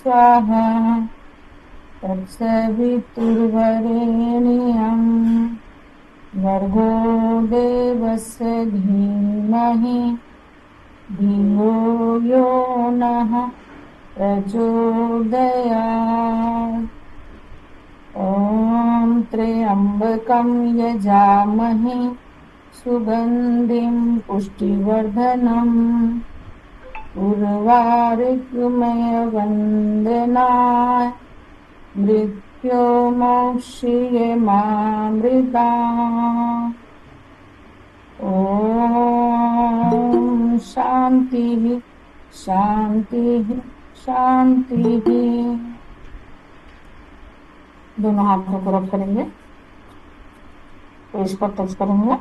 स्वाहा तत्सवितुर्वरेण्यं भर्गो देवस्य धीमहि धियो यो नः प्रचोदयात्। ॐ त्र्यम्बकं यजामहे सुगन्धिं पुष्टिवर्धनम् उर्वारुकमयवन्दनाय मृत्युर्मोक्षयमामृतात्। ॐ शान्तिः शान्तिः शान्तिः। दोनों हाथों को रब करेंगे, पेश पर टच करेंगे।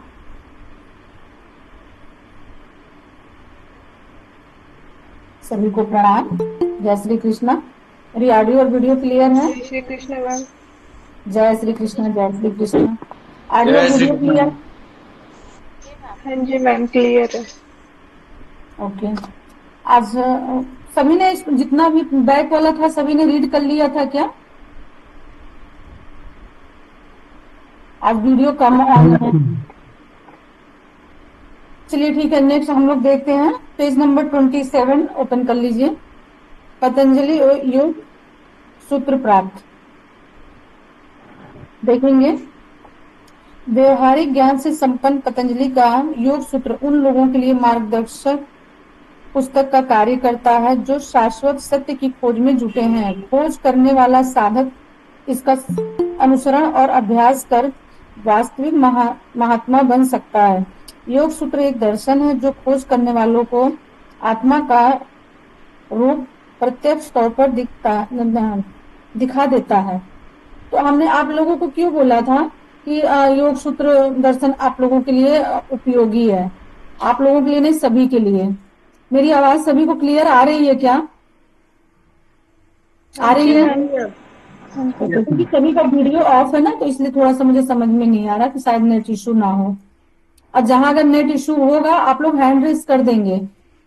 सभी को प्रणाम। जय श्री कृष्ण। मेरी ऑडियो और वीडियो क्लियर है? जय श्री कृष्ण मैम। जय श्री कृष्ण, जय Shri Krishna. Audio video clear? हाँ जी मैम, क्लियर है। ओके। आज सभी ने जितना भी बैक वाला था सभी ने रीड कर लिया था क्या? आज वीडियो कम ऑन है। चलिए ठीक है, नेक्स्ट हम लोग देखते हैं। पेज नंबर 27 ओपन कर लीजिए। पतंजलि योग सूत्र प्राप्त देखेंगे। व्यवहारिक ज्ञान से संपन्न पतंजलि का योग सूत्र उन लोगों के लिए मार्गदर्शक पुस्तक का कार्य करता है जो शाश्वत सत्य की खोज में जुटे हैं। खोज करने वाला साधक इसका अनुसरण और अभ्यास कर वास्तविक महात्मा बन सकता है। योग सूत्र एक दर्शन है जो खोज करने वालों को आत्मा का रूप प्रत्यक्ष तौर पर दिखा देता है। तो हमने आप लोगों को क्यों बोला था कि योग सूत्र दर्शन आप लोगों के लिए उपयोगी है? आप लोगों के लिए नहीं, सभी के लिए। मेरी आवाज सभी को क्लियर आ रही है क्या? आ रही है? क्योंकि सभी का वीडियो ऑफ है ना, तो इसलिए थोड़ा सा मुझे समझ में नहीं आ रहा कि शायद नेट इशू ना हो। और जहां अगर नेट इशू होगा आप लोग हैंड रेज कर देंगे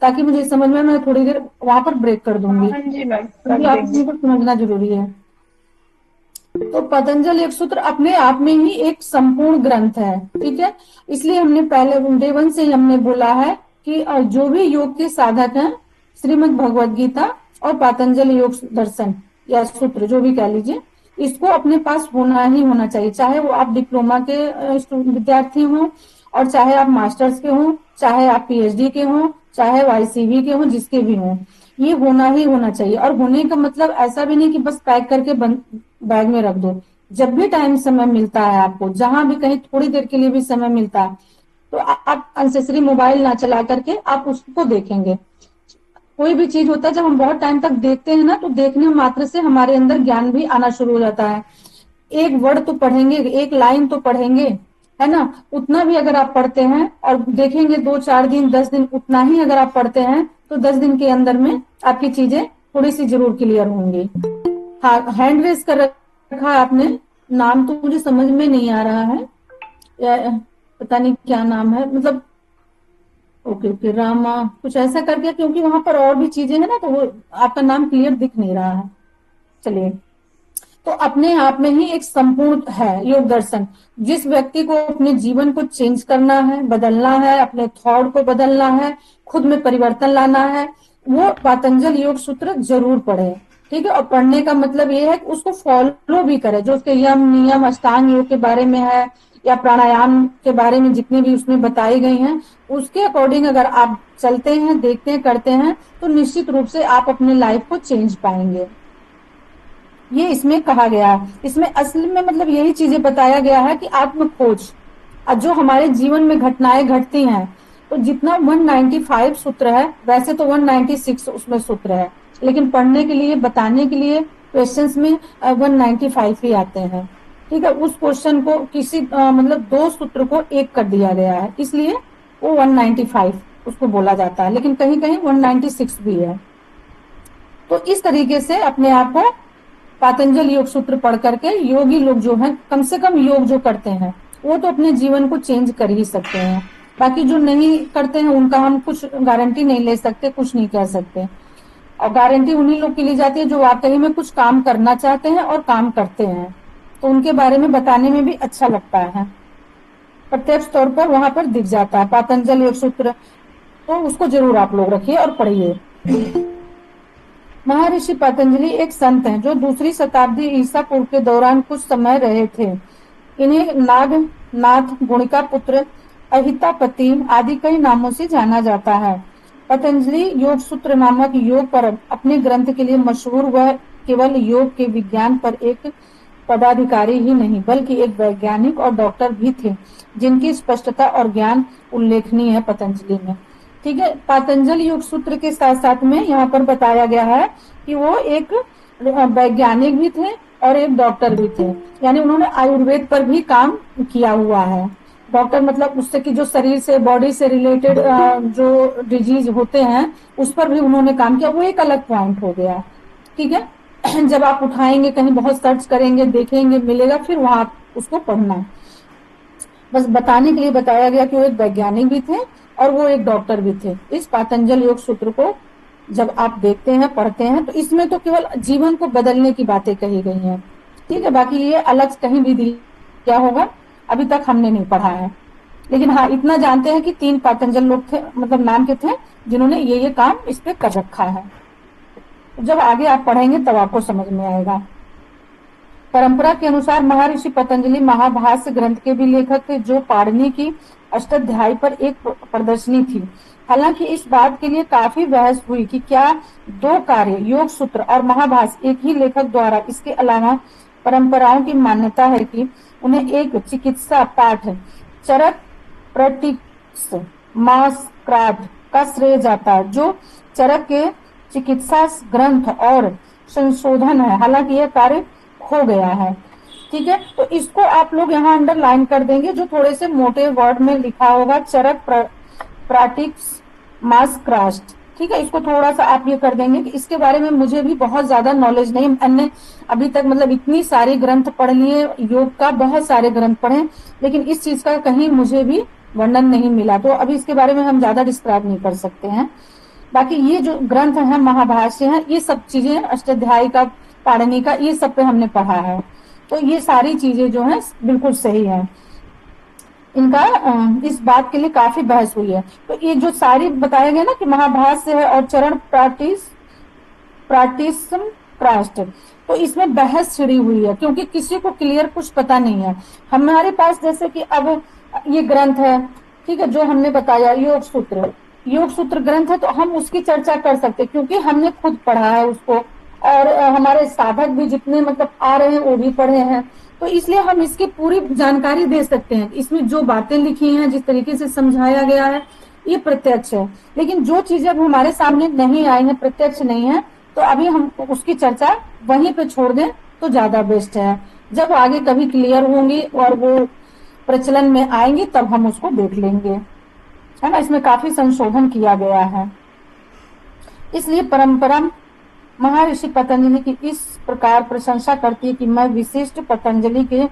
ताकि मुझे समझ में, मैं थोड़ी देर वहां पर ब्रेक कर दूंगी। हाँ जी मैम, क्योंकि आप लोगों को समझना जरूरी है। तो पतंजलि योग सूत्र अपने आप में ही एक संपूर्ण ग्रंथ है, ठीक है। इसलिए हमने पहले डे 1 से ही हमने बोला है कि जो भी योग के साधक हैं, श्रीमद् भगवद गीता और पतंजलि योग दर्शन या सूत्र जो भी कह लीजिए, इसको अपने पास होना ही होना चाहिए। चाहे वो आप डिप्लोमा के विद्यार्थी हों और चाहे आप मास्टर्स के हों, चाहे आप पीएचडी के हों, चाहे वाईसीवी के हों, जिसके भी हों, ये होना ही होना चाहिए। और होने का मतलब ऐसा भी नहीं कि बस पैक करके बैग में रख दो। जब भी टाइम समय मिलता है आपको, जहां भी कहीं थोड़ी देर के लिए भी समय मिलता है, तो आप अनसेसरी मोबाइल ना चला करके आप उसको देखेंगे। कोई भी चीज होता है जब हम बहुत टाइम तक देखते हैं ना, तो देखने मात्र से हमारे अंदर ज्ञान भी आना शुरू हो जाता है। एक वर्ड तो पढ़ेंगे, एक लाइन तो पढ़ेंगे, है ना। उतना भी अगर आप पढ़ते हैं और देखेंगे 2-4 दिन 10 दिन, उतना ही अगर आप पढ़ते हैं तो 10 दिन के अंदर में आपकी चीजें थोड़ी सी जरूर क्लियर होंगी। हाँ, हैंड रेस कर रखा है आपने। नाम तो मुझे समझ में नहीं आ रहा है, पता नहीं क्या नाम है, मतलब ओके रामा कुछ ऐसा कर दिया, क्योंकि वहां पर और भी चीजें हैं ना, तो वो आपका नाम क्लियर दिख नहीं रहा है। चलिए, तो अपने आप में ही एक संपूर्ण है योग दर्शन। जिस व्यक्ति को अपने जीवन को चेंज करना है, बदलना है, अपने थॉट को बदलना है, खुद में परिवर्तन लाना है, वो पतंजलि योग सूत्र जरूर पढ़े, ठीक है। और पढ़ने का मतलब ये है कि उसको फॉलो भी करे, जो उसके यम नियम अष्टांग योग के बारे में है या प्राणायाम के बारे में जितने भी उसमें बताई गई हैं, उसके अकॉर्डिंग अगर आप चलते हैं, देखते हैं, करते हैं, तो निश्चित रूप से आप अपने लाइफ को चेंज पाएंगे। ये इसमें कहा गया है। इसमें असल में मतलब यही चीजें बताया गया है कि आत्म खोज, जो हमारे जीवन में घटनाएं घटती हैं, तो जितना 195 सूत्र है, वैसे तो 196 उसमें सूत्र है, लेकिन पढ़ने के लिए, बताने के लिए क्वेश्चंस में 195 ही आते हैं, ठीक है। उस क्वेश्चन को किसी मतलब 2 सूत्र को एक कर दिया गया है, इसलिए वो 195 उसको बोला जाता है, लेकिन कहीं कहीं 196 भी है। तो इस तरीके से अपने आप को पतंजलि योग सूत्र पढ़ करके योगी लोग जो हैं, कम से कम योग जो करते हैं, वो तो अपने जीवन को चेंज कर ही सकते हैं। बाकी जो नहीं करते हैं उनका हम कुछ गारंटी नहीं ले सकते, कुछ नहीं कह सकते। और गारंटी उन्हीं लोग की ली जाती है जो वाकई में कुछ काम करना चाहते हैं और काम करते हैं, तो उनके बारे में बताने में भी अच्छा लगता है, प्रत्यक्ष तौर पर वहां पर दिख जाता है पातंजल योग सूत्र। तो उसको जरूर आप लोग रखिए और पढ़िए। महर्षि पतंजलि एक संत हैं जो दूसरी शताब्दी ईसा पूर्व के दौरान कुछ समय रहे थे। इन्हें नागनाथ, गुणिका पुत्र, अहितापति आदि कई नामों से जाना जाता है। पतंजलि योग सूत्र नामक योग पर अपने ग्रंथ के लिए मशहूर। वह केवल योग के विज्ञान पर एक पदाधिकारी ही नहीं बल्कि एक वैज्ञानिक और डॉक्टर भी थे, जिनकी स्पष्टता और ज्ञान उल्लेखनीय है पतंजलि में। ठीक है, पातंजल योग सूत्र के साथ साथ में यहाँ पर बताया गया है कि वो एक वैज्ञानिक भी थे और एक डॉक्टर भी थे, यानी उन्होंने आयुर्वेद पर भी काम किया हुआ है। डॉक्टर मतलब उससे कि जो शरीर से, बॉडी से रिलेटेड जो डिजीज होते हैं उस पर भी उन्होंने काम किया, वो एक अलग पॉइंट हो गया। ठीक है, जब आप उठाएंगे कहीं, बहुत सर्च करेंगे, देखेंगे, मिलेगा, फिर वहां उसको पढ़ना। बस बताने के लिए बताया गया कि वो एक वैज्ञानिक भी थे और वो एक डॉक्टर भी थे। इस पातंजल योग सूत्र को जब आप देखते हैं, पढ़ते हैं, तो इसमें तो केवल जीवन को बदलने की बातें कही गई हैं। ठीक है, बाकी ये अलग कहीं भी क्या होगा अभी तक हमने नहीं पढ़ा है, लेकिन हाँ इतना जानते हैं कि 3 पातंजल लोग थे, मतलब नाम के थे, जिन्होंने ये काम इस पे कर रखा है। जब आगे आप पढ़ेंगे तब आपको समझ में आएगा। परंपरा के अनुसार महर्षि पतंजलि महाभाष्य ग्रंथ के भी लेखक थे, जो पाणिनि की अष्टाध्यायी पर एक प्रदर्शनी थी। हालांकि इस बात के लिए काफी बहस हुई कि क्या 2 कार्य योग सूत्र और महाभाष्य एक ही लेखक द्वारा। इसके अलावा परंपराओं की मान्यता है कि उन्हें एक चिकित्सा पाठ चरक प्रैक्टिस मास्क्राट का श्रेय जाता है, जो चरक के चिकित्सा ग्रंथ और संशोधन है। हालांकि यह कार्य खो गया है। ठीक है, तो इसको आप लोग यहाँ अंडरलाइन कर देंगे, जो थोड़े से मोटे वर्ड में लिखा होगा, चरक प्रैक्टिस मास्क्रास्ट। ठीक है, इसको थोड़ा सा आप ये कर देंगे कि इसके बारे में मुझे भी बहुत ज्यादा नॉलेज नहीं। मैंने अभी तक मतलब इतनी सारी ग्रंथ पढ़ लिए, योग का बहुत सारे ग्रंथ पढ़े, लेकिन इस चीज का कहीं मुझे भी वर्णन नहीं मिला, तो अभी इसके बारे में हम ज्यादा डिस्क्राइब नहीं कर सकते हैं। बाकी ये जो ग्रंथ है, महाभाष्य है, ये सब चीजें, अष्टाध्यायी का, पाणिनि का, ये सब पे हमने पढ़ा है, तो ये सारी चीजें जो है बिल्कुल सही है। इनका इस बात के लिए काफी बहस हुई है। तो ये जो सारी बताया गया ना कि महाभाष्य है और चरण प्राटिस्म क्रास्ट, तो इसमें बहस छिड़ी हुई है क्योंकि किसी को क्लियर कुछ पता नहीं है। हमारे पास जैसे कि अब ये ग्रंथ है, ठीक है, जो हमने बताया योग सूत्र ग्रंथ है, तो हम उसकी चर्चा कर सकते क्योंकि हमने खुद पढ़ा है उसको, और हमारे साधक भी जितने मतलब आ रहे हैं वो भी पढ़े हैं, तो इसलिए हम इसकी पूरी जानकारी दे सकते हैं। इसमें जो बातें लिखी हैं, जिस तरीके से समझाया गया है, ये प्रत्यक्ष है। लेकिन जो चीजें अब हमारे सामने नहीं आई है, प्रत्यक्ष नहीं है, तो अभी हम उसकी चर्चा वहीं पे छोड़ दें तो ज्यादा बेस्ट है। जब आगे कभी क्लियर होंगी और वो प्रचलन में आएंगी तब हम उसको देख लेंगे, है ना। इसमें काफी संशोधन किया गया है। इसलिए परंपरा महर्षि पतंजलि की इस प्रकार प्रशंसा करती है कि मैं विशिष्ट पतंजलि के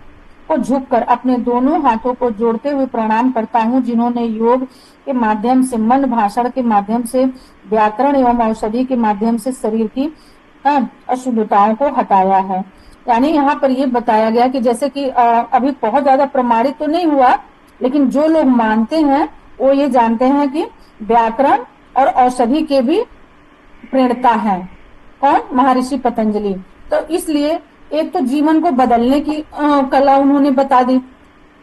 को झुककर अपने दोनों हाथों को जोड़ते हुए प्रणाम करता हूँ, जिन्होंने योग के माध्यम से, मन भाषण के माध्यम से, व्याकरण एवं औषधि के माध्यम से शरीर की अशुद्धताओं को हटाया है। यानी यहाँ पर ये बताया गया कि जैसे कि अभी बहुत ज्यादा प्रमाणित तो नहीं हुआ, लेकिन जो लोग मानते हैं वो ये जानते हैं कि व्याकरण और औषधि के भी प्रेरणा है। कौन? महर्षि पतंजलि। तो इसलिए एक तो जीवन को बदलने की कला उन्होंने बता दी।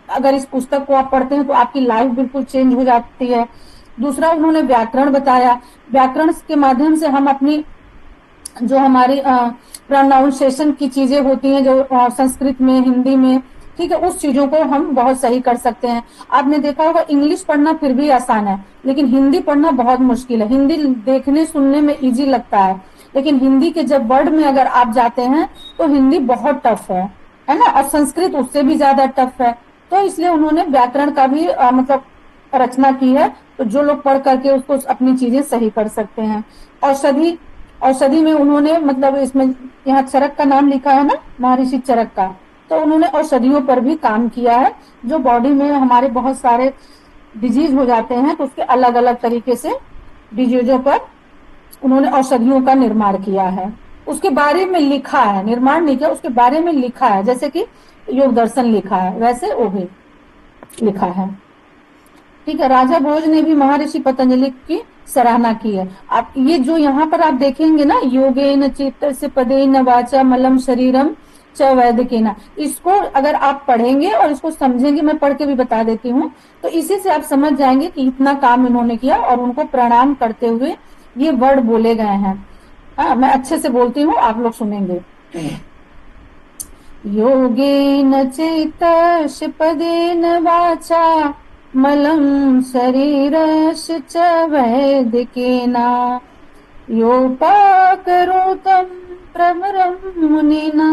अगर इस पुस्तक को आप पढ़ते हैं तो आपकी लाइफ बिल्कुल चेंज हो जाती है। दूसरा, उन्होंने व्याकरण बताया। व्याकरण के माध्यम से हम अपनी जो हमारी प्रोनाउंसिएशन की चीजें होती हैं, जो संस्कृत में, हिंदी में, ठीक है, उस चीजों को हम बहुत सही कर सकते हैं। आपने देखा होगा इंग्लिश पढ़ना फिर भी आसान है, लेकिन हिंदी पढ़ना बहुत मुश्किल है। हिंदी देखने सुनने में इजी लगता है, लेकिन हिंदी के जब वर्ड में अगर आप जाते हैं तो हिंदी बहुत टफ है ना, और संस्कृत उससे भी ज्यादा टफ है। तो इसलिए उन्होंने व्याकरण का भी मतलब रचना की है, तो जो लोग पढ़ करके उसको अपनी चीजें सही कर सकते हैं। औषधि में उन्होंने मतलब इसमें यहाँ चरक का नाम लिखा है ना, महर्षि चरक का, तो उन्होंने औषधियों पर भी काम किया है। जो बॉडी में हमारे बहुत सारे डिजीज हो जाते हैं तो उसके अलग अलग तरीके से डिजीजों पर उन्होंने औषधियों का निर्माण किया है, उसके बारे में लिखा है, निर्माण नहीं किया, उसके बारे में लिखा है, जैसे कि योग दर्शन लिखा है वैसे वो भी लिखा है। ठीक है, राजा भोज ने भी महर्षि पतंजलि की सराहना की है। आप ये जो यहाँ पर आप देखेंगे ना, योगेन चित्तस्य पदेन वाचा मलम शरीरम च वैद्यकेन, इसको अगर आप पढ़ेंगे और इसको समझेंगे, मैं पढ़ के भी बता देती हूँ, तो इसी से आप समझ जाएंगे कि इतना काम इन्होंने किया और उनको प्रणाम करते हुए ये वर्ड बोले गए हैं। मैं अच्छे से बोलती हूँ, आप लोग सुनेंगे। योगेन चित्तस्य पदेन वाचा मलं शरीरस्य च वैदिकेन योपाकरोतं प्रवरं मुनिना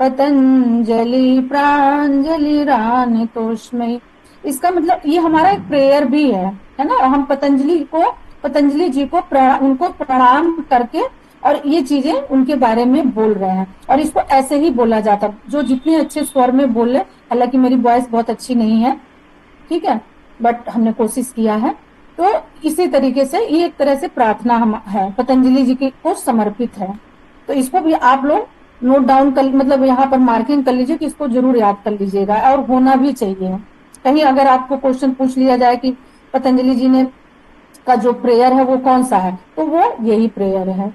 पतंजलि प्राञ्जलिरानतोस्मै। इसका मतलब ये हमारा एक प्रेयर भी है ना, हम पतंजलि जी को उनको प्रणाम करके और ये चीजें उनके बारे में बोल रहे हैं। और इसको ऐसे ही बोला जाता, जो जितने अच्छे स्वर में बोले, हालांकि मेरी वॉइस बहुत अच्छी नहीं है, ठीक है, बट हमने कोशिश किया है। तो इसी तरीके से ये एक तरह से प्रार्थना है, पतंजलि जी को समर्पित है। तो इसको भी आप लोग नोट डाउन कर, मतलब यहाँ पर मार्किंग कर लीजिए कि इसको जरूर याद कर लीजिएगा, और होना भी चाहिए। कहीं अगर आपको क्वेश्चन पूछ लिया जाए कि पतंजलि जी ने का जो प्रेयर है वो कौन सा है, तो वो यही प्रेयर है।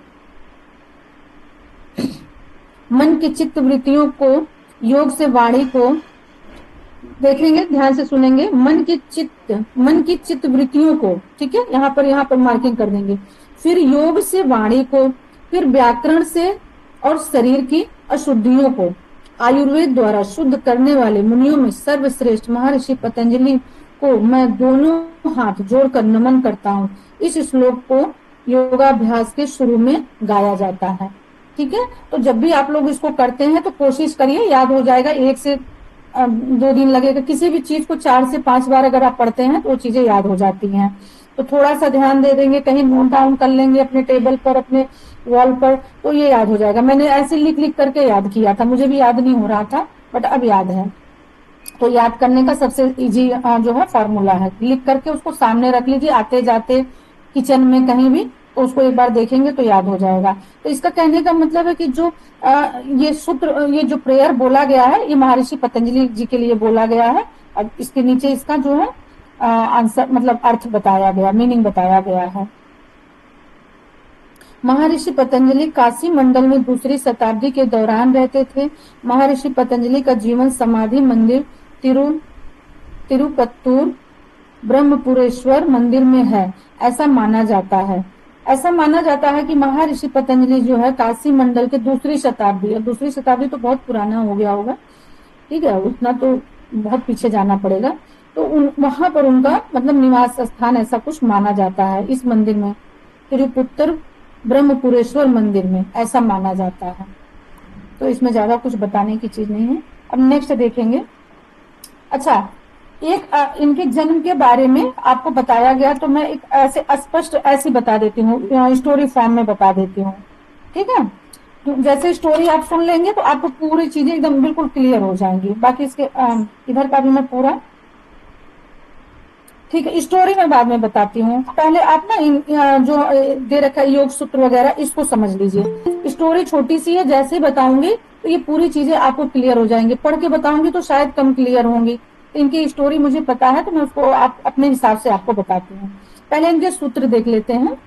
मन की चित्त वृत्तियों को, योग से वाणी को देखेंगे, ध्यान से सुनेंगे। मन की चित्त वृत्तियों को, ठीक है, यहाँ पर मार्किंग कर देंगे। फिर योग से वाणी को, फिर व्याकरण से और शरीर की अशुद्धियों को आयुर्वेद द्वारा शुद्ध करने वाले मुनियों में सर्वश्रेष्ठ महर्षि पतंजलि को मैं दोनों हाथ जोड़कर नमन करता हूँ। इस श्लोक को योगाभ्यास के शुरू में गाया जाता है। ठीक है, तो जब भी आप लोग इसको करते हैं तो कोशिश करिए, याद हो जाएगा। 1 से 2 दिन लगेगा। किसी भी चीज को 4 से 5 बार अगर आप पढ़ते हैं तो वो चीजें याद हो जाती हैं। तो थोड़ा सा ध्यान दे देंगे, कहीं नोट डाउन कर लेंगे अपने टेबल पर, अपने वॉल पर, तो ये याद हो जाएगा। मैंने ऐसे लिख करके याद किया था, मुझे भी याद नहीं हो रहा था, बट अब याद है। तो याद करने का सबसे इजी जो है फॉर्मूला है, लिख करके उसको सामने रख लीजिए, आते जाते किचन में कहीं भी, तो उसको एक बार देखेंगे तो याद हो जाएगा। तो इसका कहने का मतलब है कि जो ये सूत्र, ये जो प्रेयर बोला गया है, ये महर्षि पतंजलि जी के लिए बोला गया है। और इसके नीचे इसका जो है आंसर, मतलब अर्थ बताया गया, मीनिंग बताया गया है। महर्षि पतंजलि काशी मंडल में 2री शताब्दी के दौरान रहते थे। महर्षि पतंजलि का जीवन समाधि मंदिर तिरुपत्तूर ब्रह्मपुरेश्वर मंदिर में है, ऐसा माना जाता है। ऐसा माना जाता है कि महर्षि पतंजलि जो है काशी मंडल के 2री शताब्दी, अब 2री शताब्दी तो बहुत पुराना हो गया होगा, ठीक है, उतना तो बहुत पीछे जाना पड़ेगा। तो वहां पर उनका मतलब निवास स्थान ऐसा कुछ माना जाता है, इस मंदिर में, तिरुपत्तूर ब्रह्मपुरेश्वर मंदिर में ऐसा माना जाता है। तो इसमें ज्यादा कुछ बताने की चीज नहीं है। अब नेक्स्ट देखेंगे। अच्छा, एक इनके जन्म के बारे में आपको बताया गया, तो मैं एक ऐसे स्पष्ट ऐसी बता देती हूँ, स्टोरी फॉर्म में बता देती हूँ, ठीक है। तो जैसे स्टोरी आप सुन लेंगे तो आपको पूरी चीजें एकदम बिल्कुल क्लियर हो जाएंगी। बाकी इसके इधर का भी मैं पूरा, ठीक है, स्टोरी में बाद में बताती हूँ। पहले आप ना जो दे रखा है योग सूत्र वगैरह, इसको समझ लीजिए। स्टोरी छोटी सी है, जैसे ही बताऊंगी तो ये पूरी चीजें आपको क्लियर हो जाएंगी। पढ़ के बताऊंगी तो शायद कम क्लियर होंगी। इनकी स्टोरी मुझे पता है तो मैं उसको अपने हिसाब से आपको बताती हूँ। पहले इनके सूत्र देख लेते हैं।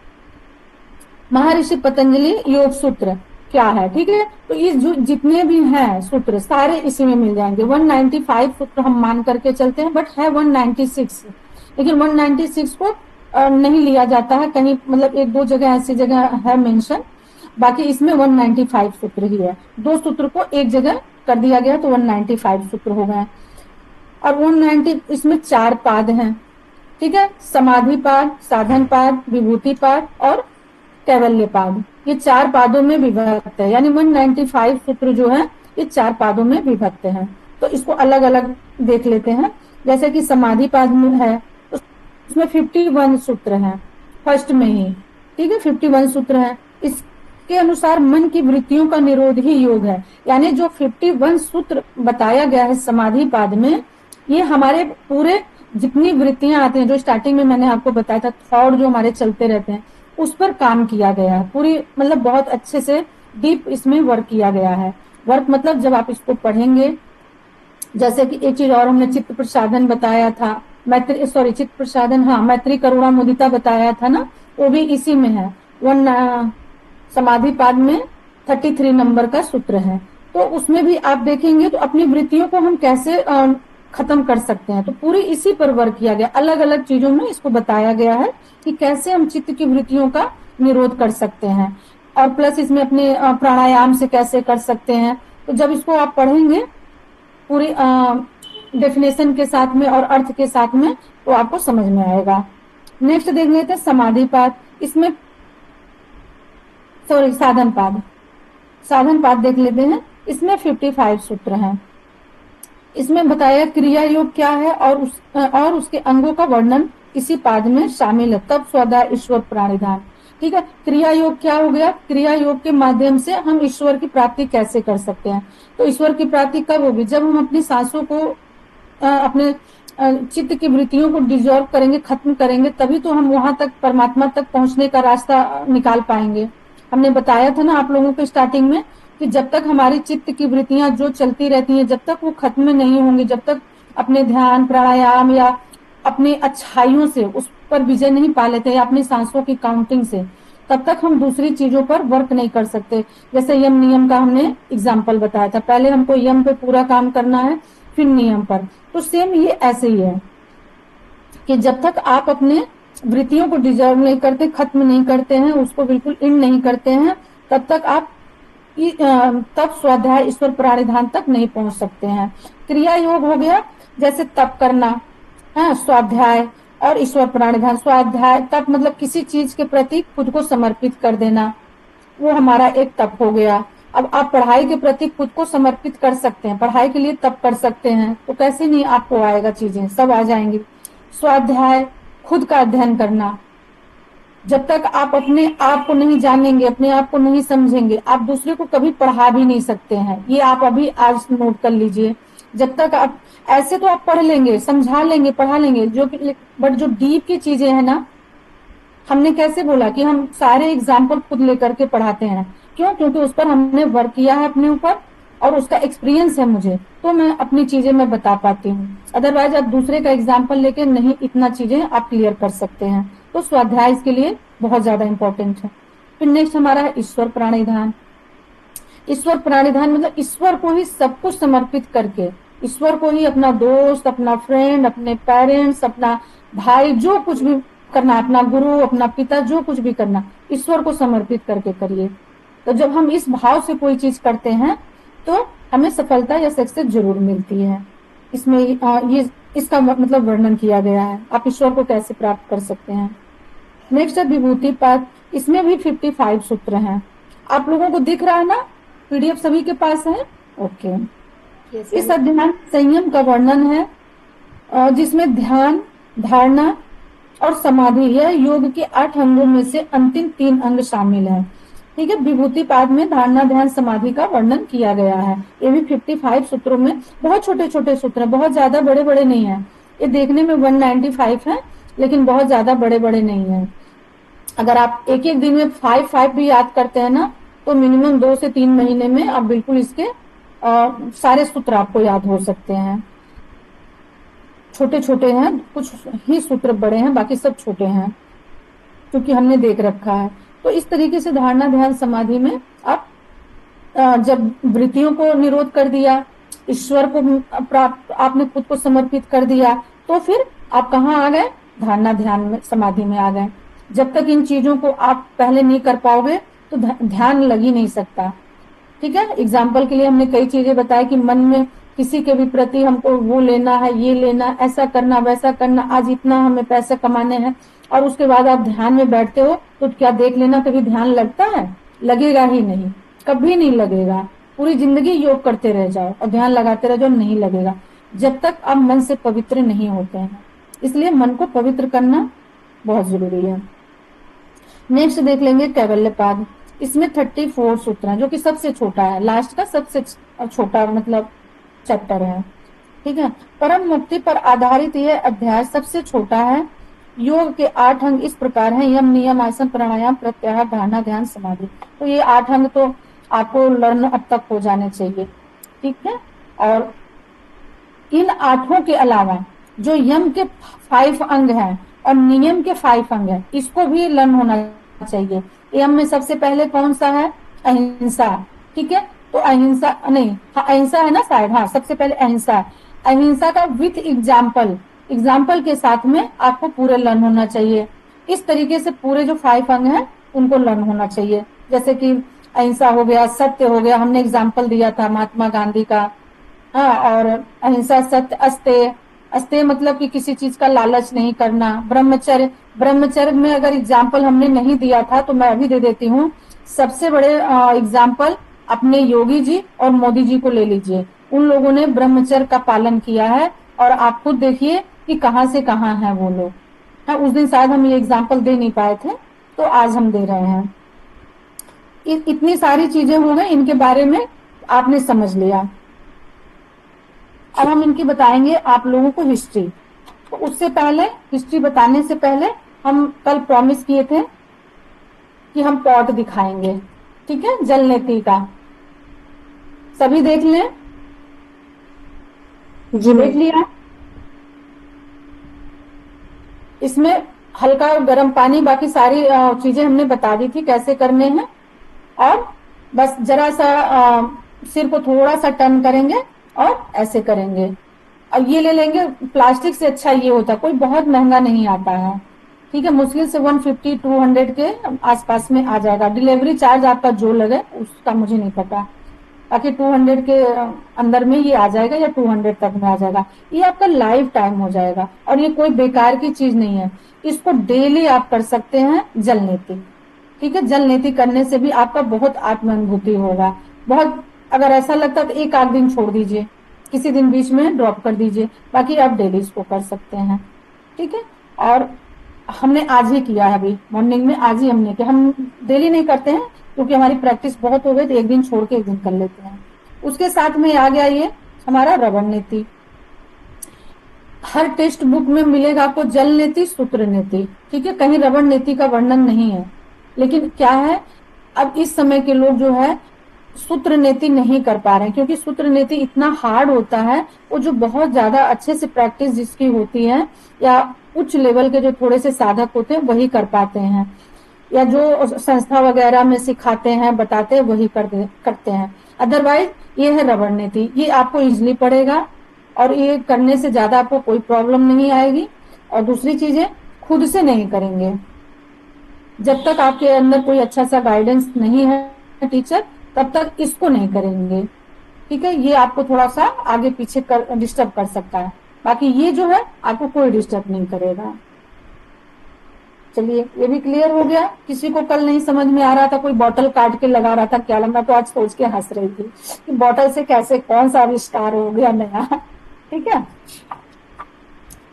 महर्षि पतंजलि योग सूत्र क्या है, ठीक है। तो ये जो जितने भी हैं सूत्र सारे इसी में मिल जाएंगे। 195 सूत्र हम मान करके चलते हैं, बट है 196, लेकिन 196 को नहीं लिया जाता है कहीं, मतलब 1-2 जगह ऐसी जगह है मेंशन, बाकी इसमें 195 सूत्र ही है। 2 सूत्र को एक जगह कर दिया गया तो 195 सूत्र हो गए। और 190 इसमें 4 पाद हैं, ठीक है, समाधि पाद, साधन पाद, विभूति पाद और कैवल्य पाद। ये 4 पादों में विभक्त है, यानी 195 सूत्र जो है ये 4 पादों में विभक्त है। तो इसको अलग अलग देख लेते हैं। जैसे कि समाधि पाद में है, उसमें 51 सूत्र हैं फर्स्ट में ही, ठीक है, 51 सूत्र हैं। इसके अनुसार मन की वृत्तियों का निरोध ही योग है। यानी जो 51 सूत्र बताया गया है समाधि पाद में, ये हमारे पूरे जितनी वृत्तियां आती हैं, जो स्टार्टिंग में मैंने आपको बताया था, थॉट जो हमारे चलते रहते हैं, उस पर काम किया गया है। पूरी मतलब बहुत अच्छे से डीप इसमें वर्क किया गया है। वर्क मतलब जब आप इसको पढ़ेंगे, जैसे कि एक चीज और हमने चित्त प्रसाधन बताया था, मैत्री सॉरी चित्त प्रसाधन, हाँ मैत्री करुणा मुदिता बताया था ना, वो भी इसी में है। वन समाधि पाद में 33 नंबर का सूत्र है। तो उसमें भी आप देखेंगे तो अपनी वृत्तियों को हम कैसे खत्म कर सकते हैं, तो पूरी इसी पर वर्क किया गया। अलग अलग चीजों में इसको बताया गया है कि कैसे हम चित्त की वृत्तियों का निरोध कर सकते हैं, और प्लस इसमें अपने प्राणायाम से कैसे कर सकते हैं। तो जब इसको आप पढ़ेंगे पूरी डेफिनेशन के साथ में और अर्थ के साथ में, तो आपको समझ में आएगा। नेक्स्ट देख लेते हैं समाधि पाद। इसमें सॉरी साधन पाद, साधन पाद देख लेते हैं। इसमें 55 सूत्र हैं। इसमें बताया क्रिया योग क्या है और उसके अंगों का वर्णन इसी पाद में शामिल है। तब स्वाध्याय ईश्वर प्राणिधान, ठीक है। क्रिया योग क्या हो गया, क्रिया योग के माध्यम से हम ईश्वर की प्राप्ति कैसे कर सकते हैं। तो ईश्वर की प्राप्ति कब होगी, जब हम अपनी सांसों को अपने चित्त की वृत्तियों को डिजॉल्व करेंगे, खत्म करेंगे, तभी तो हम वहां तक परमात्मा तक पहुंचने का रास्ता निकाल पाएंगे। हमने बताया था ना आप लोगों को स्टार्टिंग में कि जब तक हमारी चित्त की वृत्तियां जो चलती रहती हैं, जब तक वो खत्म नहीं होंगी, जब तक अपने ध्यान प्राणायाम या अपनी अच्छाइयों से उस पर विजय नहीं पा लेते या अपनी सांसों की काउंटिंग से, तब तक हम दूसरी चीजों पर वर्क नहीं कर सकते। जैसे यम नियम का हमने एग्जाम्पल बताया था, पहले हमको यम पे पूरा काम करना है, फिर नियम पर। तो सेम ये ऐसे ही है कि जब तक आप अपने वृत्तियों को डिजर्व नहीं करते, खत्म नहीं करते हैं, उसको बिल्कुल इन नहीं करते हैं, तब तक आप तब स्वाध्याय ईश्वर प्राणिधान तक नहीं पहुंच सकते हैं। क्रिया योग हो गया जैसे तप करना है, स्वाध्याय और ईश्वर प्राणिधान। स्वाध्याय तप मतलब किसी चीज के प्रति खुद को समर्पित कर देना, वो हमारा एक तप हो गया। अब आप पढ़ाई के प्रति खुद को समर्पित कर सकते हैं, पढ़ाई के लिए तप कर सकते हैं, तो कैसे नहीं आपको आएगा, चीजें सब आ जाएंगी। स्वाध्याय खुद का अध्ययन करना, जब तक आप अपने आप को नहीं जानेंगे, अपने आप को नहीं समझेंगे, आप दूसरे को कभी पढ़ा भी नहीं सकते हैं। ये आप अभी आज नोट कर लीजिए। जब तक आप ऐसे तो आप पढ़ लेंगे, समझा लेंगे, पढ़ा लेंगे, बट जो डीप की चीजें हैं ना, हमने कैसे बोला कि हम सारे एग्जाम्पल खुद लेकर के पढ़ाते हैं, क्यों, क्योंकि उस पर हमने वर्क किया है अपने ऊपर और उसका एक्सपीरियंस है मुझे, तो मैं अपनी चीजें मैं बता पाती हूँ। अदरवाइज आप दूसरे का एग्जाम्पल लेके नहीं इतना चीजें आप क्लियर कर सकते हैं। तो स्वाध्याय इसके लिए बहुत ज्यादा इंपॉर्टेंट है। फिर नेक्स्ट हमारा है ईश्वर प्राणिधान। ईश्वर प्राणिधान मतलब ईश्वर को ही सब कुछ समर्पित करके, ईश्वर को ही अपना दोस्त, अपना फ्रेंड, अपने पेरेंट्स, अपना भाई, जो कुछ भी करना, अपना गुरु, अपना पिता, जो कुछ भी करना, ईश्वर को समर्पित करके करिए। तो जब हम इस भाव से कोई चीज करते हैं तो हमें सफलता या सक्सेस जरूर मिलती है। इसमें ये इसका मतलब वर्णन किया गया है, आप ईश्वर को कैसे प्राप्त कर सकते हैं। नेक्स्ट है विभूति पाद। इसमें भी 55 सूत्र हैं। आप लोगों को दिख रहा है ना, पीडीएफ सभी के पास है, ओके। इस अध्ययन संयम का वर्णन है, जिसमें ध्यान, धारणा और समाधि, यह योग के 8 अंगों में से अंतिम 3 अंग शामिल है, ठीक है। विभूति पाद में धारणा, ध्यान, समाधि का वर्णन किया गया है। ये भी 55 सूत्रों में, बहुत छोटे छोटे सूत्र, बहुत ज्यादा बड़े बड़े नहीं है। ये देखने में 195 है, लेकिन बहुत ज्यादा बड़े बड़े नहीं है। अगर आप एक एक दिन में 5 भी याद करते हैं ना, तो मिनिमम 2 से 3 महीने में आप बिल्कुल इसके सारे सूत्र आपको याद हो सकते हैं। छोटे छोटे हैं, कुछ ही सूत्र बड़े हैं, बाकी सब छोटे हैं, क्योंकि हमने देख रखा है। तो इस तरीके से धारणा, ध्यान, समाधि में आप जब वृत्तियों को निरोध कर दिया, ईश्वर को प्राप्त आपने खुद को समर्पित कर दिया, तो फिर आप कहाँ आ गए, धारणा, ध्यान में, समाधि में आ गए। जब तक इन चीजों को आप पहले नहीं कर पाओगे तो ध्यान लग ही नहीं सकता, ठीक है। एग्जाम्पल के लिए हमने कई चीजें बताई कि मन में किसी के भी प्रति हमको वो लेना है, ये लेना, ऐसा करना, वैसा करना, आज इतना हमें पैसे कमाने हैं, और उसके बाद आप ध्यान में बैठते हो तो क्या देख लेना कभी ध्यान लगता है, लगेगा ही नहीं, कभी नहीं लगेगा। पूरी जिंदगी योग करते रह जाओ और ध्यान लगाते रह जाओ, नहीं लगेगा जब तक आप मन से पवित्र नहीं होते हैं। इसलिए मन को पवित्र करना बहुत जरूरी है। नेक्स्ट देख लेंगे कैवल्य पाद। इसमें 34 सूत्र हैं, जो कि सबसे छोटा है, लास्ट का सबसे छोटा मतलब चैप्टर है, ठीक है। परम मुक्ति पर आधारित यह अध्याय सबसे छोटा है योग के 8 अंग इस प्रकार हैं, यम, नियम, आसन, प्राणायाम, प्रत्याहार, धारणा, ध्यान, समाधि। तो ये 8 अंग तो आपको लर्न अब तक हो जाने चाहिए, ठीक है। और इन 8 के अलावा जो यम के 5 अंग हैं और नियम के 5 अंग हैं, इसको भी लर्न होना चाहिए। यम में सबसे पहले कौन सा है? अहिंसा, ठीक है। तो अहिंसा नहीं, हाँ अहिंसा है ना शायद, हाँ सबसे पहले अहिंसा। अहिंसा का विथ एग्जाम्पल, एग्जाम्पल के साथ में आपको पूरे लर्न होना चाहिए। इस तरीके से पूरे जो 5 अंग हैं उनको लर्न होना चाहिए। जैसे कि अहिंसा हो गया, सत्य हो गया, हमने एग्जाम्पल दिया था महात्मा गांधी का। हाँ, और अहिंसा, सत्य, अस्तेय, अस्तेय मतलब कि किसी चीज का लालच नहीं करना। ब्रह्मचर्य, ब्रह्मचर्य में अगर एग्जाम्पल हमने नहीं दिया था तो मैं अभी दे देती हूँ। सबसे बड़े एग्जाम्पल अपने योगी जी और मोदी जी को ले लीजिए। उन लोगों ने ब्रह्मचर्य का पालन किया है और आप खुद देखिए कि कहाँ से कहाँ है वो लोग। हाँ, उस दिन शायद हम ये एग्जाम्पल दे नहीं पाए थे, तो आज हम दे रहे हैं। इतनी सारी चीजें हो गई, इनके बारे में आपने समझ लिया। अब हम इनकी बताएंगे आप लोगों को हिस्ट्री। तो उससे पहले, हिस्ट्री बताने से पहले, हम कल प्रॉमिस किए थे कि हम पॉट दिखाएंगे, ठीक है, जल नेति का। सभी देख लें? जी देख लिया? इसमें हल्का गर्म पानी, बाकी सारी चीजें हमने बता दी थी कैसे करने हैं। और बस जरा सा सिर को थोड़ा सा टर्न करेंगे और ऐसे करेंगे। अब ये ले लेंगे, प्लास्टिक से अच्छा ये होता, कोई बहुत महंगा नहीं आता है, ठीक है। मुश्किल से 150-200 के आसपास में आ जाएगा। डिलीवरी चार्ज आपका जो लगे उसका मुझे नहीं पता, बाकी 200 के अंदर में ये आ जाएगा या 200 तक में आ जाएगा। ये आपका लाइफ टाइम हो जाएगा और ये कोई बेकार की चीज नहीं है। इसको डेली आप कर सकते हैं, जल नीति, ठीक है। जल नीति करने से भी आपका बहुत आत्मानुभूति होगा। बहुत अगर ऐसा लगता है तो एक आध दिन छोड़ दीजिए, किसी दिन बीच में ड्रॉप कर दीजिए, बाकी आप डेली इसको कर सकते हैं, ठीक है। और हमने आज ही किया है, अभी मॉर्निंग में आज ही हमने किया। हम डेली नहीं करते हैं क्योंकि हमारी प्रैक्टिस बहुत हो गई, तो एक दिन छोड़ के एक दिन कर लेते हैं। उसके साथ में आ गया ये हमारा रवण नीति। हर टेक्स्ट बुक में मिलेगा आपको जल नीति, सूत्र नीति, ठीक है। कहीं रवण नीति का वर्णन नहीं है। लेकिन क्या है, अब इस समय के लोग जो है सूत्र नीति नहीं कर पा रहे हैं, क्योंकि सूत्र नीति इतना हार्ड होता है। वो जो बहुत ज्यादा अच्छे से प्रैक्टिस जिसकी होती है या उच्च लेवल के जो थोड़े से साधक होते हैं वही कर पाते हैं, या जो संस्था वगैरह में सिखाते हैं, बताते हैं, वही करते हैं। अदरवाइज ये है रवण नीति, ये आपको इजिली पड़ेगा और ये करने से ज्यादा आपको कोई प्रॉब्लम नहीं आएगी। और दूसरी चीजें खुद से नहीं करेंगे, जब तक आपके अंदर कोई अच्छा सा गाइडेंस नहीं है टीचर, तब तक इसको नहीं करेंगे, ठीक है। ये आपको थोड़ा सा आगे पीछे डिस्टर्ब कर सकता है, बाकी ये जो है आपको कोई डिस्टर्ब नहीं करेगा। चलिए, ये भी क्लियर हो गया। किसी को कल नहीं समझ में आ रहा था, कोई बॉटल काट के लगा रहा था क्या, मैं तो आज सोच के हंस रही थी कि बॉटल से कैसे कौन सा आविष्कार हो गया नया, ठीक है।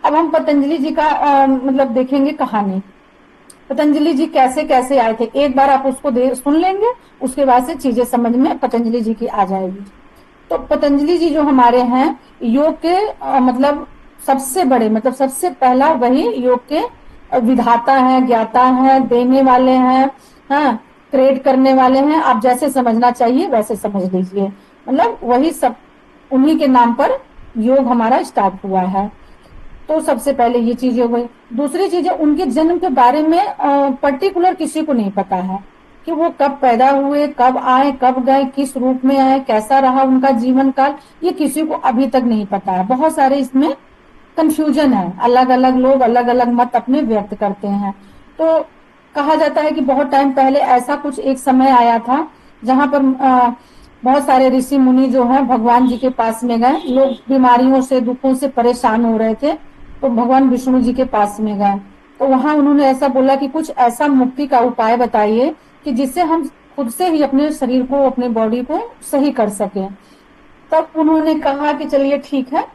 अब हम पतंजलि जी का मतलब देखेंगे कहानी। पतंजलि जी कैसे कैसे आए थे, एक बार आप उसको सुन लेंगे, उसके बाद से चीजें समझ में पतंजलि जी की आ जाएगी। तो पतंजलि जी जो हमारे हैं योग के मतलब सबसे बड़े, मतलब सबसे पहला वही योग के विधाता है, ज्ञाता है, देने वाले हैं, हाँ, क्रिएट करने वाले हैं। आप जैसे समझना चाहिए वैसे समझ लीजिए, मतलब वही सब, उन्हीं के नाम पर योग हमारा स्टार्ट हुआ है। तो सबसे पहले ये चीज हो गई। दूसरी चीज है, उनके जन्म के बारे में पर्टिकुलर किसी को नहीं पता है कि वो कब पैदा हुए, कब आए, कब गए, किस रूप में आए, कैसा रहा उनका जीवन काल, ये किसी को अभी तक नहीं पता है। बहुत सारे इसमें कंफ्यूजन है, अलग अलग लोग अलग अलग मत अपने व्यक्त करते हैं। तो कहा जाता है कि बहुत टाइम पहले ऐसा कुछ एक समय आया था जहां पर बहुत सारे ऋषि मुनि जो हैं भगवान जी के पास में गए। लोग बीमारियों से, दुखों से परेशान हो रहे थे, तो भगवान विष्णु जी के पास में गए। तो वहां उन्होंने ऐसा बोला कि कुछ ऐसा मुक्ति का उपाय बताइए कि जिससे हम खुद से ही अपने शरीर को, अपने बॉडी को सही कर सके। तब उन्होंने कहा कि चलिए ठीक है,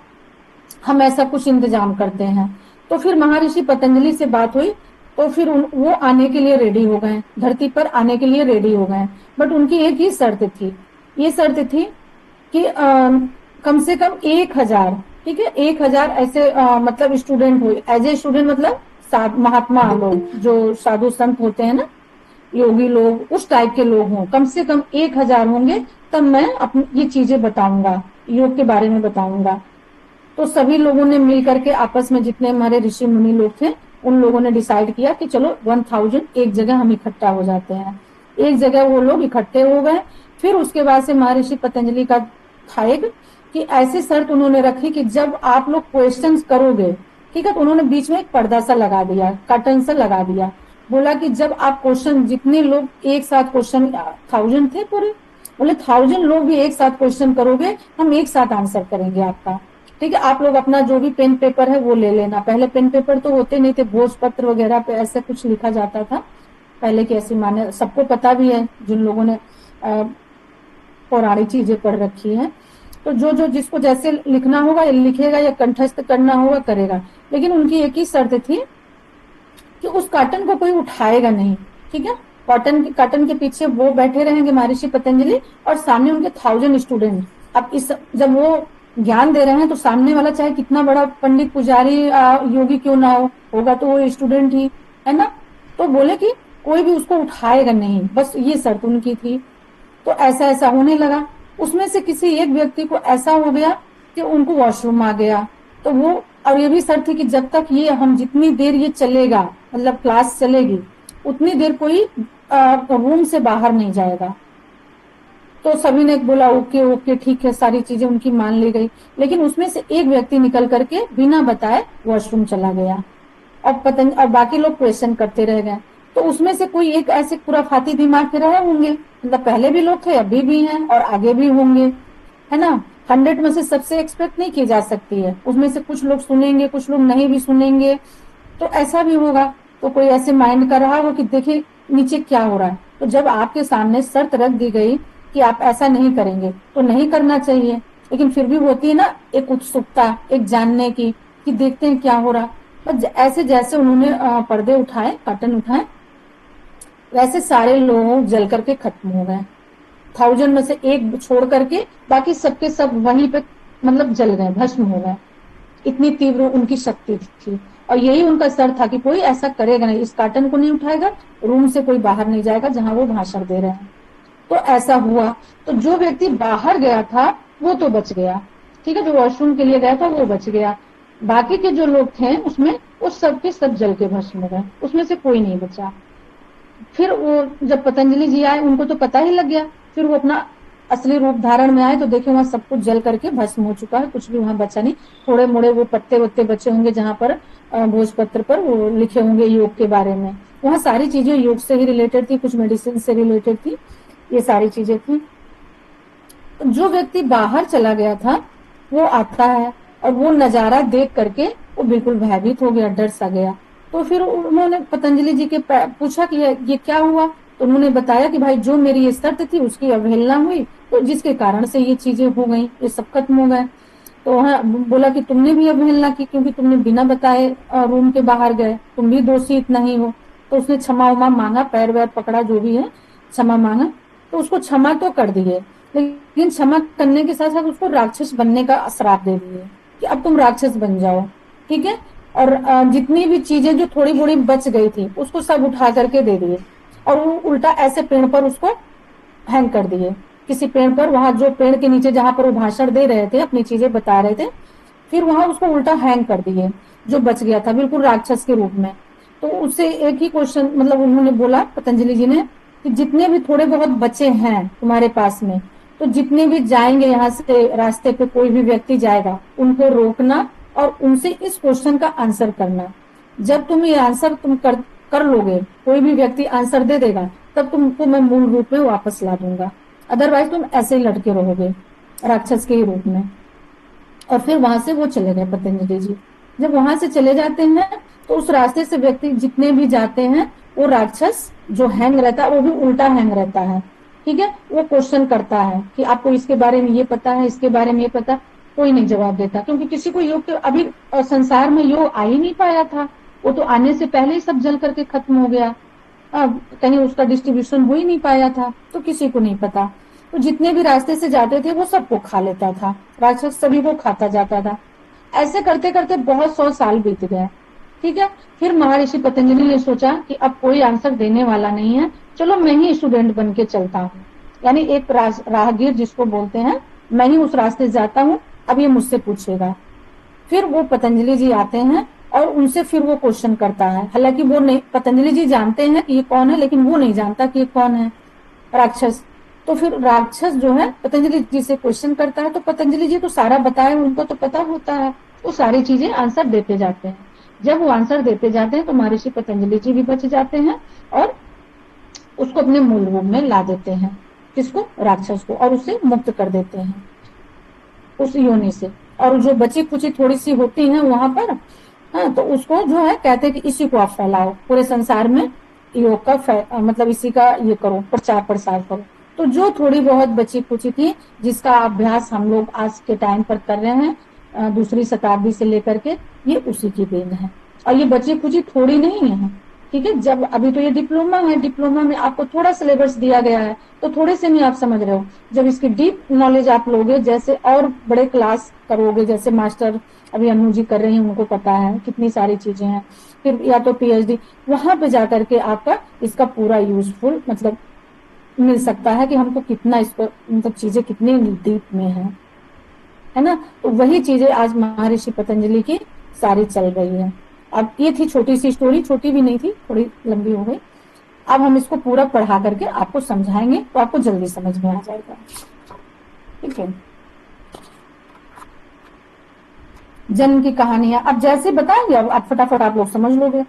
हम ऐसा कुछ इंतजाम करते हैं। तो फिर महर्षि पतंजलि से बात हुई, तो फिर वो आने के लिए रेडी हो गए, धरती पर आने के लिए रेडी हो गए। बट उनकी एक ही शर्त थी, ये शर्त थी कि कम से कम 1000, ठीक है, 1000 ऐसे मतलब स्टूडेंट हुए, एज ए स्टूडेंट मतलब महात्मा लोग, जो साधु संत होते हैं ना, योगी लोग, उस टाइप के लोग हों, कम से कम 1000 होंगे, तब मैं अपनी ये चीजें बताऊंगा, योग के बारे में बताऊंगा। तो सभी लोगों ने मिल करके आपस में, जितने हमारे ऋषि मुनि लोग थे, उन लोगों ने डिसाइड किया कि चलो 1000 एक जगह हम इकट्ठा हो जाते हैं। एक जगह वो लोग इकट्ठे हो गए। फिर उसके बाद से महर्षि पतंजलि का था एक कि ऐसी शर्त उन्होंने रखी कि जब आप लोग क्वेश्चंस करोगे, ठीक है, तो उन्होंने बीच में एक पर्दा सा लगा दिया, कर्टन सा लगा दिया। बोला कि जब आप क्वेश्चन, जितने लोग एक साथ क्वेश्चन, 1000 थे पूरे, बोले 1000 लोग भी एक साथ क्वेश्चन करोगे, हम एक साथ आंसर करेंगे आपका। ठीक है, आप लोग अपना जो भी पेन पेपर है वो ले लेना। पहले पेन पेपर तो होते नहीं थे, भोजपत्र वगैरह पे ऐसे कुछ लिखा जाता था पहले की, ऐसी माने सबको पता भी है जिन लोगों ने पौराणिक चीजें पढ़ रखी है। तो जो जो जिसको जैसे लिखना होगा या लिखेगा, या कंठस्थ करना होगा करेगा। लेकिन उनकी एक ही शर्त थी कि उस कार्टन को कोई उठाएगा नहीं। ठीक है, कार्टन के पीछे वो बैठे रहेंगे महर्षि पतंजलि, और सामने उनके 1000 स्टूडेंट। अब इस जब वो ज्ञान दे रहे हैं तो सामने वाला चाहे कितना बड़ा पंडित पुजारी योगी क्यों ना होगा तो वो स्टूडेंट ही है ना। तो बोले कि कोई भी उसको उठाएगा नहीं, बस ये शर्त उनकी थी। तो ऐसा ऐसा होने लगा। उसमें से किसी एक व्यक्ति को ऐसा हो गया कि उनको वॉशरूम आ गया। तो वो, और ये भी शर्त थी कि जब तक ये हम जितनी देर ये चलेगा, मतलब क्लास चलेगी, उतनी देर कोई रूम से बाहर नहीं जाएगा। तो सभी ने बोला ओके ओके ठीक है, सारी चीजें उनकी मान ली गई। लेकिन उसमें से एक व्यक्ति निकल करके बिना बताए वॉशरूम चला गया, और बाकी लोग क्वेश्चन करते रह गए। तो उसमें से कोई एक ऐसे खुराफाती दिमाग के रहे होंगे, मतलब पहले भी लोग थे, अभी भी हैं और आगे भी होंगे, है ना। 100 में से सबसे एक्सपेक्ट नहीं की जा सकती है, उसमें से कुछ लोग सुनेंगे, कुछ लोग नहीं भी सुनेंगे, तो ऐसा भी होगा। तो कोई ऐसे माइंड कर रहा होगा कि देखिए नीचे क्या हो रहा है। तो जब आपके सामने शर्त रख दी गई कि आप ऐसा नहीं करेंगे, तो नहीं करना चाहिए। लेकिन फिर भी होती है ना एक उत्सुकता, एक जानने की, कि देखते हैं क्या हो रहा। बस ऐसे जैसे उन्होंने पर्दे उठाए, कर्टन उठाए, वैसे सारे लोग जल करके खत्म हो गए। 1000 में से एक छोड़ करके बाकी सबके सब वहीं पे मतलब जल गए, भस्म हो गए। इतनी तीव्र उनकी शक्ति थी। और यही उनका सर था कि कोई ऐसा करेगा नहीं, इस कार्टन को नहीं उठाएगा, रूम से कोई बाहर नहीं जाएगा जहां वो भाषण दे रहे हैं। तो ऐसा हुआ। तो जो व्यक्ति बाहर गया था वो तो बच गया, ठीक है, जो वॉशरूम के लिए गया था वो बच गया। बाकी के जो लोग थे उसमें, उस सब के सब जल के भस्म हो गए, उसमें से कोई नहीं बचा। फिर वो जब पतंजलि जी आए, उनको तो पता ही लग गया। फिर वो अपना असली रूप धारण में आए तो देखे वहां सब कुछ जल करके भस्म हो चुका है, कुछ भी वहां बचा नहीं। थोड़े मोड़े वो पत्ते वत्ते बचे होंगे जहां पर भोजपत्र पर वो लिखे होंगे योग के बारे में। वहां सारी चीजें योग से ही रिलेटेड थी, कुछ मेडिसिन से रिलेटेड थी, ये सारी चीजें थी। जो व्यक्ति बाहर चला गया था वो आता है, और वो नजारा देख करके वो बिल्कुल भयभीत हो गया, डर सा गया। तो फिर उन्होंने पतंजलि जी के पूछा कि ये क्या हुआ। तो उन्होंने बताया कि भाई जो मेरी ये शर्त थी उसकी अवहेलना हुई, तो जिसके कारण से ये चीजें हो गई, ये सब खत्म हो गए। तो वहाँ बोला कि तुमने भी अवहेलना की, क्योंकि तुमने बिना बताए रूम के बाहर गए, तुम भी दोषी इतना ही हो। तो उसने क्षमा उमा मांगा, पैर वैर पकड़ा, जो भी है क्षमा मांगा। तो उसको क्षमा तो कर दिए, लेकिन क्षमा करने के साथ साथ उसको राक्षस बनने का श्राप दे दिए कि अब तुम राक्षस बन जाओ। ठीक है, और जितनी भी चीजें जो थोड़ी बड़ी बच गई थी उसको सब उठा करके दे दिए, और वो उल्टा ऐसे पेड़ पर उसको हैंग कर दिए। किसी पेड़ पर, वहां जो पेड़ के नीचे जहां पर वो भाषण दे रहे थे, अपनी चीजें बता रहे थे, फिर वहां उसको उल्टा हैंग कर दिए, जो बच गया था बिल्कुल राक्षस के रूप में। तो उससे एक ही क्वेश्चन, मतलब उन्होंने बोला पतंजलि जी ने कि जितने भी थोड़े बहुत बचे हैं तुम्हारे पास में, तो जितने भी जाएंगे यहाँ से, रास्ते पे कोई भी व्यक्ति जाएगा, उनको रोकना और उनसे इस क्वेश्चन का आंसर करना। जब तुम ये आंसर तुम कर लोगे, कोई भी व्यक्ति आंसर दे देगा, तब तुमको मैं मूल रूप में वापस ला दूंगा, अदरवाइज तुम ऐसे ही लटके रहोगे राक्षस के ही रूप में। और फिर वहां से वो चले गए पतंजलि जी। जब वहां से चले जाते हैं तो उस रास्ते से व्यक्ति जितने भी जाते हैं, वो राक्षस जो हैंग रहता है वो भी उल्टा हैंग रहता है। ठीक है, वो क्वेश्चन करता है कि आपको इसके बारे में ये पता है, इसके बारे में ये पता। कोई नहीं जवाब देता, क्योंकि किसी को योग के अभी संसार में योग आ ही नहीं पाया था, वो तो आने से पहले ही सब जल करके खत्म हो गया। कहीं उसका डिस्ट्रीब्यूशन हो ही नहीं पाया था, तो किसी को नहीं पता। तो जितने भी रास्ते से जाते थे वो सबको खा लेता था, राक्षस सभी को खाता जाता था। ऐसे करते करते बहुत 100 साल बीत गए। ठीक है। फिर महर्षि पतंजलि ने सोचा कि अब कोई आंसर देने वाला नहीं है, चलो मैं ही स्टूडेंट बन के चलता हूँ, यानी एक राहगीर जिसको बोलते हैं, मैं ही उस रास्ते जाता हूँ, अब ये मुझसे पूछेगा। फिर वो पतंजलि जी आते हैं और उनसे फिर वो क्वेश्चन करता है। हालांकि वो नहीं, पतंजलि जी जानते हैं कि ये कौन है, लेकिन वो नहीं जानता कि ये कौन है, राक्षस। तो फिर राक्षस जो है पतंजलि जी से क्वेश्चन करता है, तो पतंजलि जी तो सारा बताए, उनको तो पता होता है, वो सारी चीजें आंसर देते जाते हैं। जब वो आंसर देते जाते हैं तो महर्षि पतंजलि जी भी बच जाते हैं और उसको अपने मूल रूप में ला देते हैं, किसको, राक्षस को, और उसे मुक्त कर देते हैं उस योनि से। और जो बची कुची थोड़ी सी होती है वहां पर, हाँ, तो उसको जो है कहते हैं कि इसी को आप फैलाओ पूरे संसार में, योग का मतलब इसी का ये करो, प्रचार प्रसार करो। तो जो थोड़ी बहुत बची कुची थी, जिसका अभ्यास हम लोग आज के टाइम पर कर रहे हैं, दूसरी शताब्दी से लेकर के, ये उसी की देन है। और ये बची कुची थोड़ी नहीं है, ठीक है। जब अभी तो ये डिप्लोमा है, डिप्लोमा में आपको थोड़ा सिलेबस दिया गया है, तो थोड़े से नहीं आप समझ रहे हो। जब इसकी डीप नॉलेज आप लोगे, जैसे और बड़े क्लास करोगे, जैसे मास्टर अभी अनु जी कर रही हैं, उनको पता है कितनी सारी चीजें हैं, फिर या तो पीएचडी, वहां पे जाकर के आपका इसका पूरा यूजफुल मतलब मिल सकता है कि हमको कितना इसको मतलब चीजें कितनी डीप में है ना। तो वही चीजें आज महर्षि पतंजलि की सारी चल रही है। अब ये थी छोटी सी स्टोरी, छोटी भी नहीं थी, थोड़ी लंबी हो गई। अब हम इसको पूरा पढ़ा करके आपको समझाएंगे, तो आपको जल्दी समझ में आ जाएगा, ठीक है। जन्म की कहानियां अब जैसे बताएंगे, अब आप फटाफट आप लोग समझ लोगे।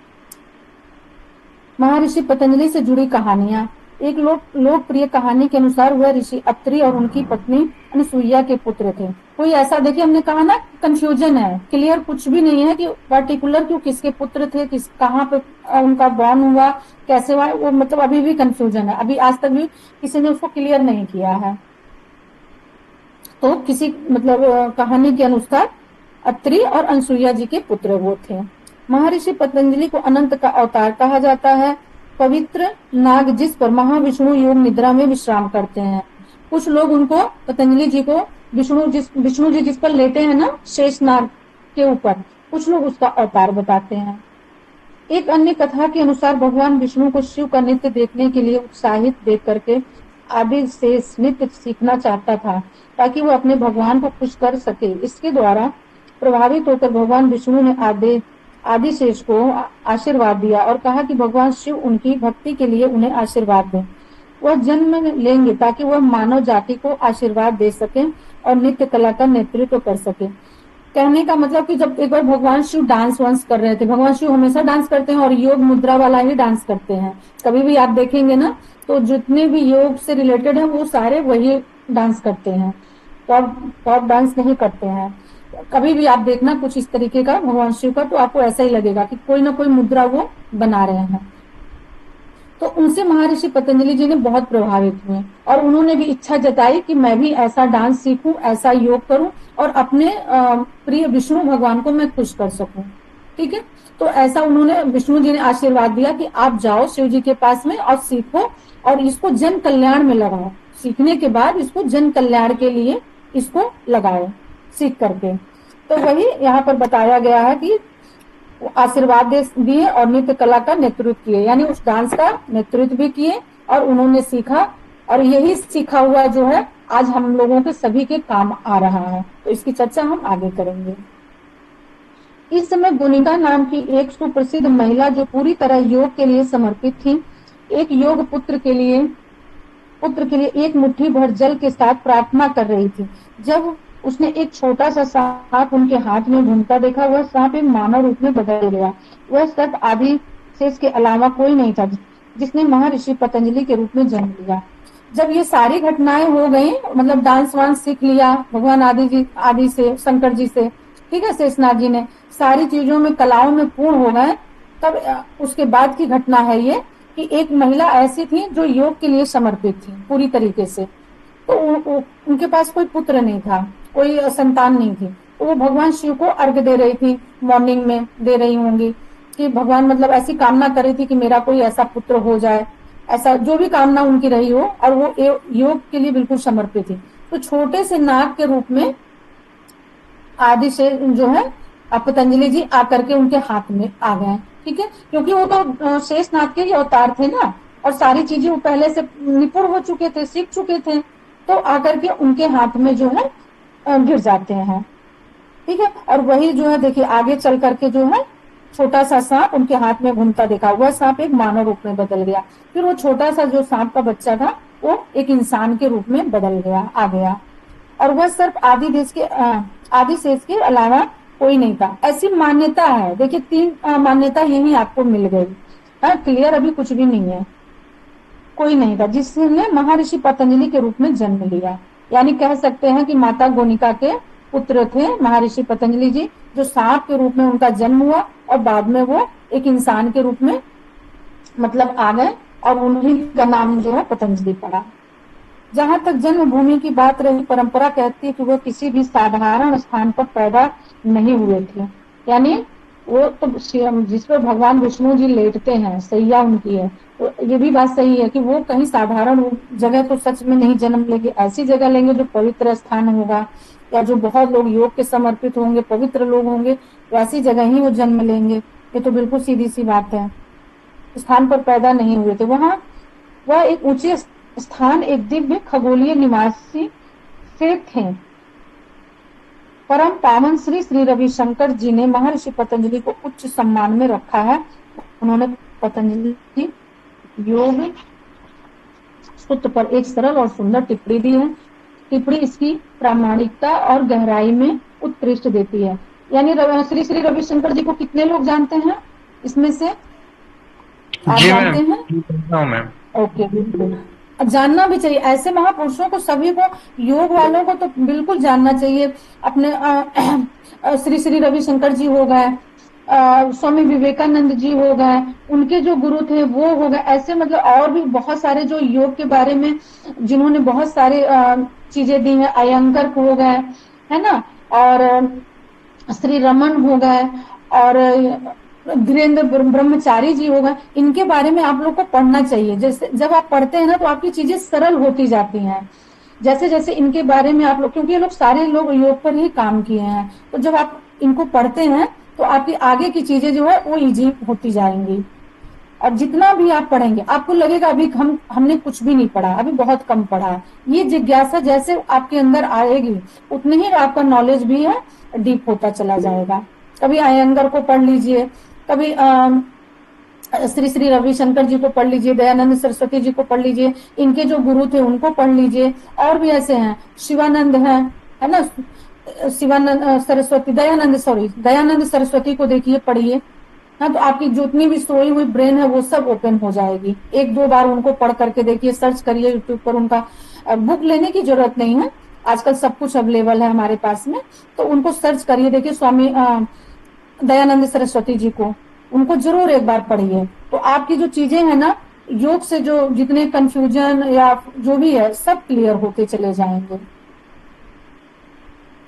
महर्षि पतंजलि से जुड़ी कहानियां। एक लोकप्रिय कहानी के अनुसार वह ऋषि अत्रि और उनकी पत्नी अनसुईया के पुत्र थे। कोई ऐसा, देखिए हमने कहा ना, कंफ्यूजन है, क्लियर कुछ भी नहीं है कि पर्टिकुलर क्यों किसके पुत्र थे, किस कहाँ पे उनका बॉर्न हुआ, कैसे हुआ, वो मतलब अभी भी कंफ्यूजन है, अभी आज तक भी किसी ने उसको क्लियर नहीं किया है। तो किसी मतलब कहानी के अनुसार अत्रि और अनसुईया जी के पुत्र वो थे। महर्षि पतंजलि को अनंत का अवतार कहा जाता है। पवित्र नाग जिस पर महाविष्णु योग निद्रा में विश्राम करते हैं। कुछ लोग उनको, पतंजलि जी को, विष्णु जी जिस पर लेटे हैं ना, शेष नाग के ऊपर, कुछ लोग उसका अवतार बताते हैं। एक अन्य कथा के अनुसार भगवान विष्णु को शिव का नृत्य देखने के लिए उत्साहित देख करके आदि शेष नृत्य सीखना चाहता था, ताकि वो अपने भगवान को खुश कर सके। इसके द्वारा प्रभावित होकर भगवान विष्णु ने आदिशेष को आशीर्वाद दिया और कहा कि भगवान शिव उनकी भक्ति के लिए उन्हें आशीर्वाद दें। वह जन्म लेंगे ताकि वह मानव जाति को आशीर्वाद दे सके और नृत्य कला का नेतृत्व कर सके। कहने का मतलब कि जब एक बार भगवान शिव डांस वांस कर रहे थे, भगवान शिव हमेशा डांस करते हैं और योग मुद्रा वाला ही डांस करते हैं। कभी भी आप देखेंगे ना, तो जितने भी योग से रिलेटेड है वो सारे वही डांस करते हैं, पॉप डांस नहीं करते हैं। कभी भी आप देखना कुछ इस तरीके का भगवान शिव का, तो आपको ऐसा ही लगेगा कि कोई ना कोई मुद्रा वो बना रहे हैं। तो उनसे महर्षि पतंजलि जी ने बहुत प्रभावित हुए और उन्होंने भी इच्छा जताई कि मैं भी ऐसा डांस सीखूं, ऐसा योग करूं और अपने प्रिय विष्णु भगवान को मैं खुश कर सकूं, ठीक है। तो ऐसा उन्होंने, विष्णु जी ने आशीर्वाद दिया कि आप जाओ शिव जी के पास में और सीखो और इसको जन कल्याण में लगाओ। सीखने के बाद इसको जन कल्याण के लिए इसको लगाओ सीख करके। तो वही यहाँ पर बताया गया है कि आशीर्वाद दिए और नृत्य कला का नेतृत्व किए, यानी उस डांस का नेतृत्व भी किए और उन्होंने सीखा, और यही सीखा हुआ जो है आज हम लोगों के सभी के काम आ रहा है। तो इसकी चर्चा हम आगे करेंगे। इस समय गुनिका नाम की एक सुप्रसिद्ध महिला जो पूरी तरह योग के लिए समर्पित थी, एक योग पुत्र के लिए एक मुट्ठी भर जल के साथ प्रार्थना कर रही थी। जब उसने एक छोटा सा सांप उनके हाथ में घूमता देखा, वह सांप एक मानव रूप में बदल गया। वह सर्प आदि शेष के अलावा कोई नहीं था जिसने महर्षि पतंजलि के रूप में जन्म लिया। जब ये सारी घटनाएं हो गई, मतलब डांस वांस सीख लिया भगवान आदि से, शंकर जी से, ठीक है, शेषनाग जी ने सारी चीजों में कलाओं में पूर्ण हो गए, तब उसके बाद की घटना है ये कि एक महिला ऐसी थी जो योग के लिए समर्पित थी पूरी तरीके से। तो उनके पास कोई पुत्र नहीं था, कोई संतान नहीं थी, तो वो भगवान शिव को अर्घ दे रही थी, मॉर्निंग में दे रही होंगी कि भगवान मतलब ऐसी कामना कर रही थी कि मेरा कोई ऐसा पुत्र हो जाए, ऐसा जो भी कामना उनकी रही हो, और वो योग के लिए बिल्कुल समर्पित थी। तो छोटे से नाग के रूप में आदि से जो है अब पतंजलि जी आकर के उनके हाथ में आ गए, ठीक है, क्योंकि वो तो शेषनाग के ही अवतार थे ना, और सारी चीजें वो पहले से निपुण हो चुके थे, सीख चुके थे, तो आकर के उनके हाथ में जो है गिर जाते हैं, ठीक है। और वही जो है देखिए आगे चल करके जो है छोटा सा सांप उनके हाथ में घूमता देखा, वह सांप एक मानव रूप में बदल गया, फिर वो छोटा सा जो सांप का बच्चा था वो एक इंसान के रूप में बदल गया, आ गया, और वह सिर्फ आदि शेष के अलावा कोई नहीं था, ऐसी मान्यता है। देखिए तीन मान्यता यही आपको मिल गई, हाँ क्लियर, अभी कुछ भी नहीं है, कोई नहीं था जिसने महर्षि पतंजलि के रूप में जन्म लिया, यानी कह सकते हैं कि माता गोनिका के पुत्र थे महर्षि पतंजलि जी, जो सांप के रूप में उनका जन्म हुआ और बाद में वो एक इंसान के रूप में मतलब आ गए, और उन्हीं का नाम जो है पतंजलि पड़ा। जहां तक जन्मभूमि की बात रही, परंपरा कहती है कि वह किसी भी साधारण स्थान पर पैदा नहीं हुए थे, यानी वो तो जिस पर भगवान विष्णु जी लेटते हैं, सैया उनकी है, तो ये भी बात सही है कि वो कहीं साधारण जगह तो सच में नहीं जन्म लेंगे, ऐसी जगह लेंगे जो पवित्र स्थान होगा, या जो बहुत लोग योग के समर्पित होंगे, पवित्र लोग होंगे, वैसी जगह ही वो जन्म लेंगे, ये तो बिल्कुल सीधी सी बात है। स्थान पर पैदा नहीं हुए थे, वहां वह एक ऊंचे स्थान, एक दिव्य खगोलीय निवासी से थे। परम पावन श्री श्री रविशंकर जी ने महर्षि पतंजलि को उच्च सम्मान में रखा है। उन्होंने पतंजलि योग सूत्र पर एक सरल और सुंदर टिप्पणी दी है। टिप्पणी इसकी प्रामाणिकता और गहराई में उत्कृष्ट देती है। यानी श्री श्री रविशंकर जी को कितने लोग जानते हैं इसमें से, आप जी जानते मैम, हैं? मैम। ओके, बिल्कुल जानना भी चाहिए, ऐसे महापुरुषों को सभी को, योग वालों को तो बिल्कुल जानना चाहिए। अपने श्री श्री रविशंकर जी हो गए, स्वामी विवेकानंद जी हो गए, उनके जो गुरु थे वो हो गए, ऐसे मतलब और भी बहुत सारे जो योग के बारे में जिन्होंने बहुत सारे चीजें दी हैं, अयंकर हो गए, है ना, और श्री रमन हो गए, और धीरेन्द्र ब्रह्मचारी जी हो गए, इनके बारे में आप लोग को पढ़ना चाहिए। जैसे जब आप पढ़ते हैं ना तो आपकी चीजें सरल होती जाती हैं, जैसे जैसे इनके बारे में आप लोग, क्योंकि ये लोग सारे लोग योग पर ही काम किए हैं, तो जब आप इनको पढ़ते हैं तो आपकी आगे की चीजें जो है वो इजी होती जाएंगी। और जितना भी आप पढ़ेंगे आपको लगेगा अभी हमने कुछ भी नहीं पढ़ा, अभी बहुत कम पढ़ा है। ये जिज्ञासा जैसे आपके अंदर आएगी उतनी ही आपका नॉलेज भी है डीप होता चला जाएगा। कभी अयंगर को पढ़ लीजिए, कभी श्री श्री रविशंकर जी को पढ़ लीजिए, दयानंद सरस्वती जी को पढ़ लीजिए, इनके जो गुरु थे उनको पढ़ लीजिए, और भी ऐसे हैं, शिवानंद है ना, शिवानंद सरस्वती, दयानंद सरस्वती को देखिए, पढ़िए, हाँ, तो आपकी जितनी भी सोई हुई ब्रेन है वो सब ओपन हो जाएगी। एक दो बार उनको पढ़ करके देखिए, सर्च करिए यूट्यूब पर, उनका बुक लेने की जरूरत नहीं है, आजकल सब कुछ अवेलेबल है हमारे पास में, तो उनको सर्च करिए, देखिए स्वामी दयानंद सरस्वती जी को, उनको जरूर एक बार पढ़िए, तो आपकी जो चीजें है ना योग से, जो जितने कंफ्यूजन या जो भी है सब क्लियर होते चले जाएंगे।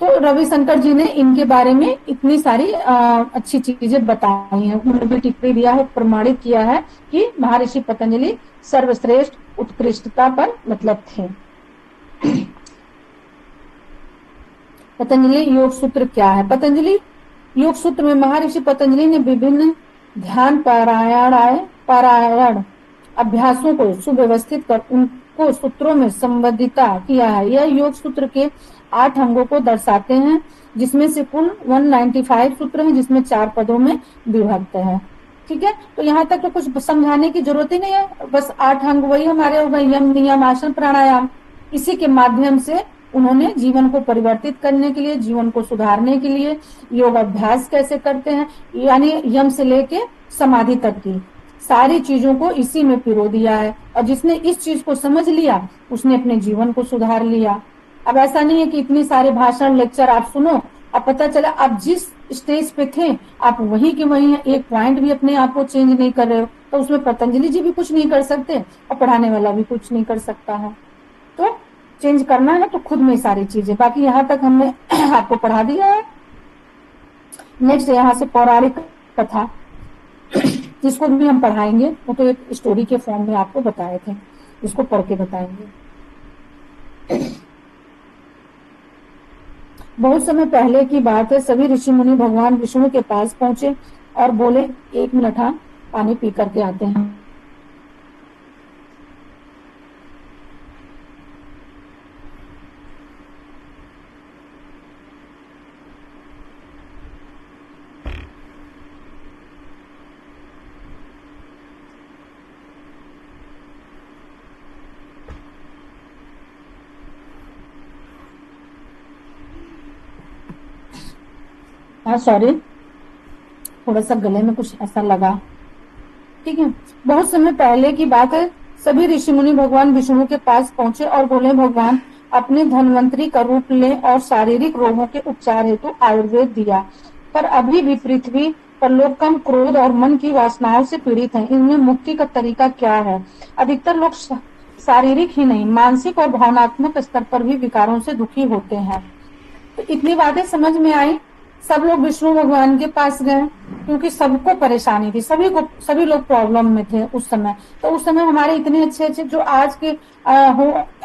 तो रविशंकर जी ने इनके बारे में इतनी सारी अच्छी चीजें बताई हैं, उन्होंने भी टिप्पणी दिया है, प्रमाणित किया है कि महर्षि पतंजलि सर्वश्रेष्ठ उत्कृष्टता पर मतलब थे। पतंजलि योग सूत्र क्या है? पतंजलि योग सूत्र में महर्षि पतंजलि ने विभिन्न ध्यान पारायण अभ्यासों को सुव्यवस्थित कर उनको सूत्रों में संबंधिता किया है। यह योग सूत्र के 8 अंगों को दर्शाते हैं, जिसमें से कुल 195 सूत्र हैं, जिसमें 4 पदों में विभक्त है। ठीक है, तो यहाँ तक तो कुछ समझाने की जरूरत ही नहीं है, बस 8 अंग वही हमारे हो गए, यम नियम आसन प्राणायाम, इसी के माध्यम से उन्होंने जीवन को परिवर्तित करने के लिए, जीवन को सुधारने के लिए योग अभ्यास कैसे करते हैं, यानी यम से लेके समाधि तक की सारी चीजों को इसी में पिरो दिया है। और जिसने इस चीज को समझ लिया उसने अपने जीवन को सुधार लिया। अब ऐसा नहीं है कि इतनी सारे भाषण लेक्चर आप सुनो, अब पता चला आप जिस स्टेज पे थे आप वहीं के वहीं हैं, एक पॉइंट भी अपने आप को चेंज नहीं कर रहे हो, तो उसमें पतंजलि जी भी कुछ नहीं कर सकते और पढ़ाने वाला भी कुछ नहीं कर सकता है। तो चेंज करना है तो खुद में सारी चीजें, बाकी यहाँ तक हमने आपको पढ़ा दिया है। नेक्स्ट यहाँ से पौराणिक कथा, जिसको भी हम पढ़ाएंगे वो तो एक स्टोरी के फॉर्म में आपको बताए थे, इसको पढ़ के बताएंगे। बहुत समय पहले की बात है, सभी ऋषि मुनि भगवान विष्णु के पास पहुंचे और बोले, 1 मिनट, हाँ, पानी पी करके आते हैं। हाँ सॉरी, थोड़ा सा गले में कुछ ऐसा लगा। ठीक है, बहुत समय पहले की बात है, सभी ऋषि मुनि भगवान विष्णु के पास पहुंचे और बोले, भगवान, अपने धन्वंतरी का रूप लें और शारीरिक रोगों के उपचार हेतु आयुर्वेद दिया, पर अभी भी पृथ्वी पर लोग कम क्रोध और मन की वासनाओं से पीड़ित हैं। इनमें मुक्ति का तरीका क्या है? अधिकतर लोग शारीरिक ही नहीं, मानसिक और भावनात्मक स्तर पर भी विकारों से दुखी होते हैं। तो इतनी बातें समझ में आई। सब लोग विष्णु भगवान के पास गए, क्योंकि सबको परेशानी थी, सभी लोग प्रॉब्लम में थे उस समय। तो उस समय हमारे इतने अच्छे अच्छे जो आज के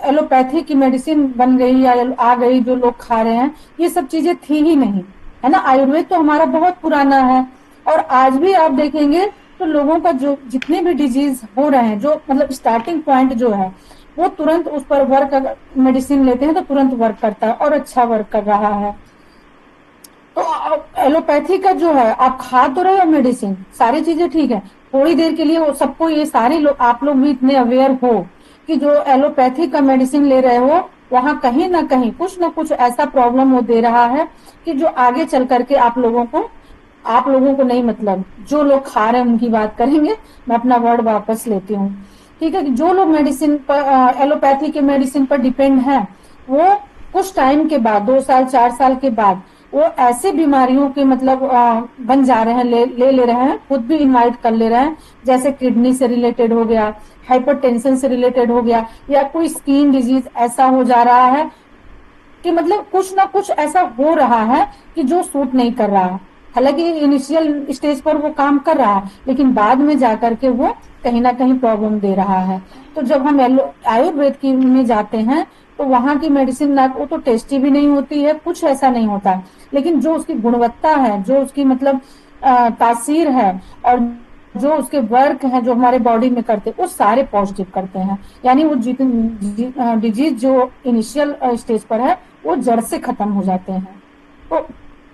एलोपैथी की मेडिसिन बन गई या आ गई, जो लोग खा रहे हैं, ये सब चीजें थी ही नहीं, है ना। आयुर्वेद तो हमारा बहुत पुराना है, और आज भी आप देखेंगे तो लोगों का जो जितने भी डिजीज हो रहे हैं, जो मतलब स्टार्टिंग पॉइंट जो है, वो तुरंत उस पर वर्क, मेडिसिन लेते हैं तो तुरंत वर्क करता है और अच्छा वर्क कर रहा है। तो एलोपैथी का जो है, आप खा तो रहे हो मेडिसिन, सारी चीजें ठीक है, थोड़ी देर के लिए वो सबको, ये सारे लोग, आप लोग भी इतने अवेयर हो कि जो एलोपैथी का मेडिसिन ले रहे हो, वहां कहीं ना कुछ ऐसा प्रॉब्लम वो दे रहा है कि जो आगे चल करके आप लोगों को नहीं, मतलब जो लोग खा रहे हैं उनकी बात करेंगे, मैं अपना वर्ड वापस लेती हूँ। ठीक है, जो लोग मेडिसिन पर, एलोपैथी के मेडिसिन पर डिपेंड है, वो कुछ टाइम के बाद, 2 साल 4 साल के बाद, वो ऐसे बीमारियों के मतलब बन जा रहे हैं, ले रहे हैं, खुद भी इनवाइट कर ले रहे हैं, जैसे किडनी से रिलेटेड हो गया, हाइपरटेंशन से रिलेटेड हो गया, या कोई स्किन डिजीज ऐसा हो जा रहा है कि मतलब कुछ ना कुछ ऐसा हो रहा है कि जो सूट नहीं कर रहा है। हालांकि इनिशियल स्टेज पर वो काम कर रहा है, लेकिन बाद में जाकर के वो कहीं ना कहीं प्रॉब्लम दे रहा है। तो जब हम आयुर्वेद की में जाते हैं, तो वहां की मेडिसिन ना, वो तो टेस्टी भी नहीं होती है, कुछ ऐसा नहीं होता, लेकिन जो उसकी गुणवत्ता है, जो उसकी मतलब तासीर है, और जो उसके वर्क हैं जो हमारे बॉडी में करते हैं, वो सारे पॉजिटिव करते हैं। यानी वो डिजीज जो इनिशियल स्टेज पर है, वो जड़ से खत्म हो जाते हैं। तो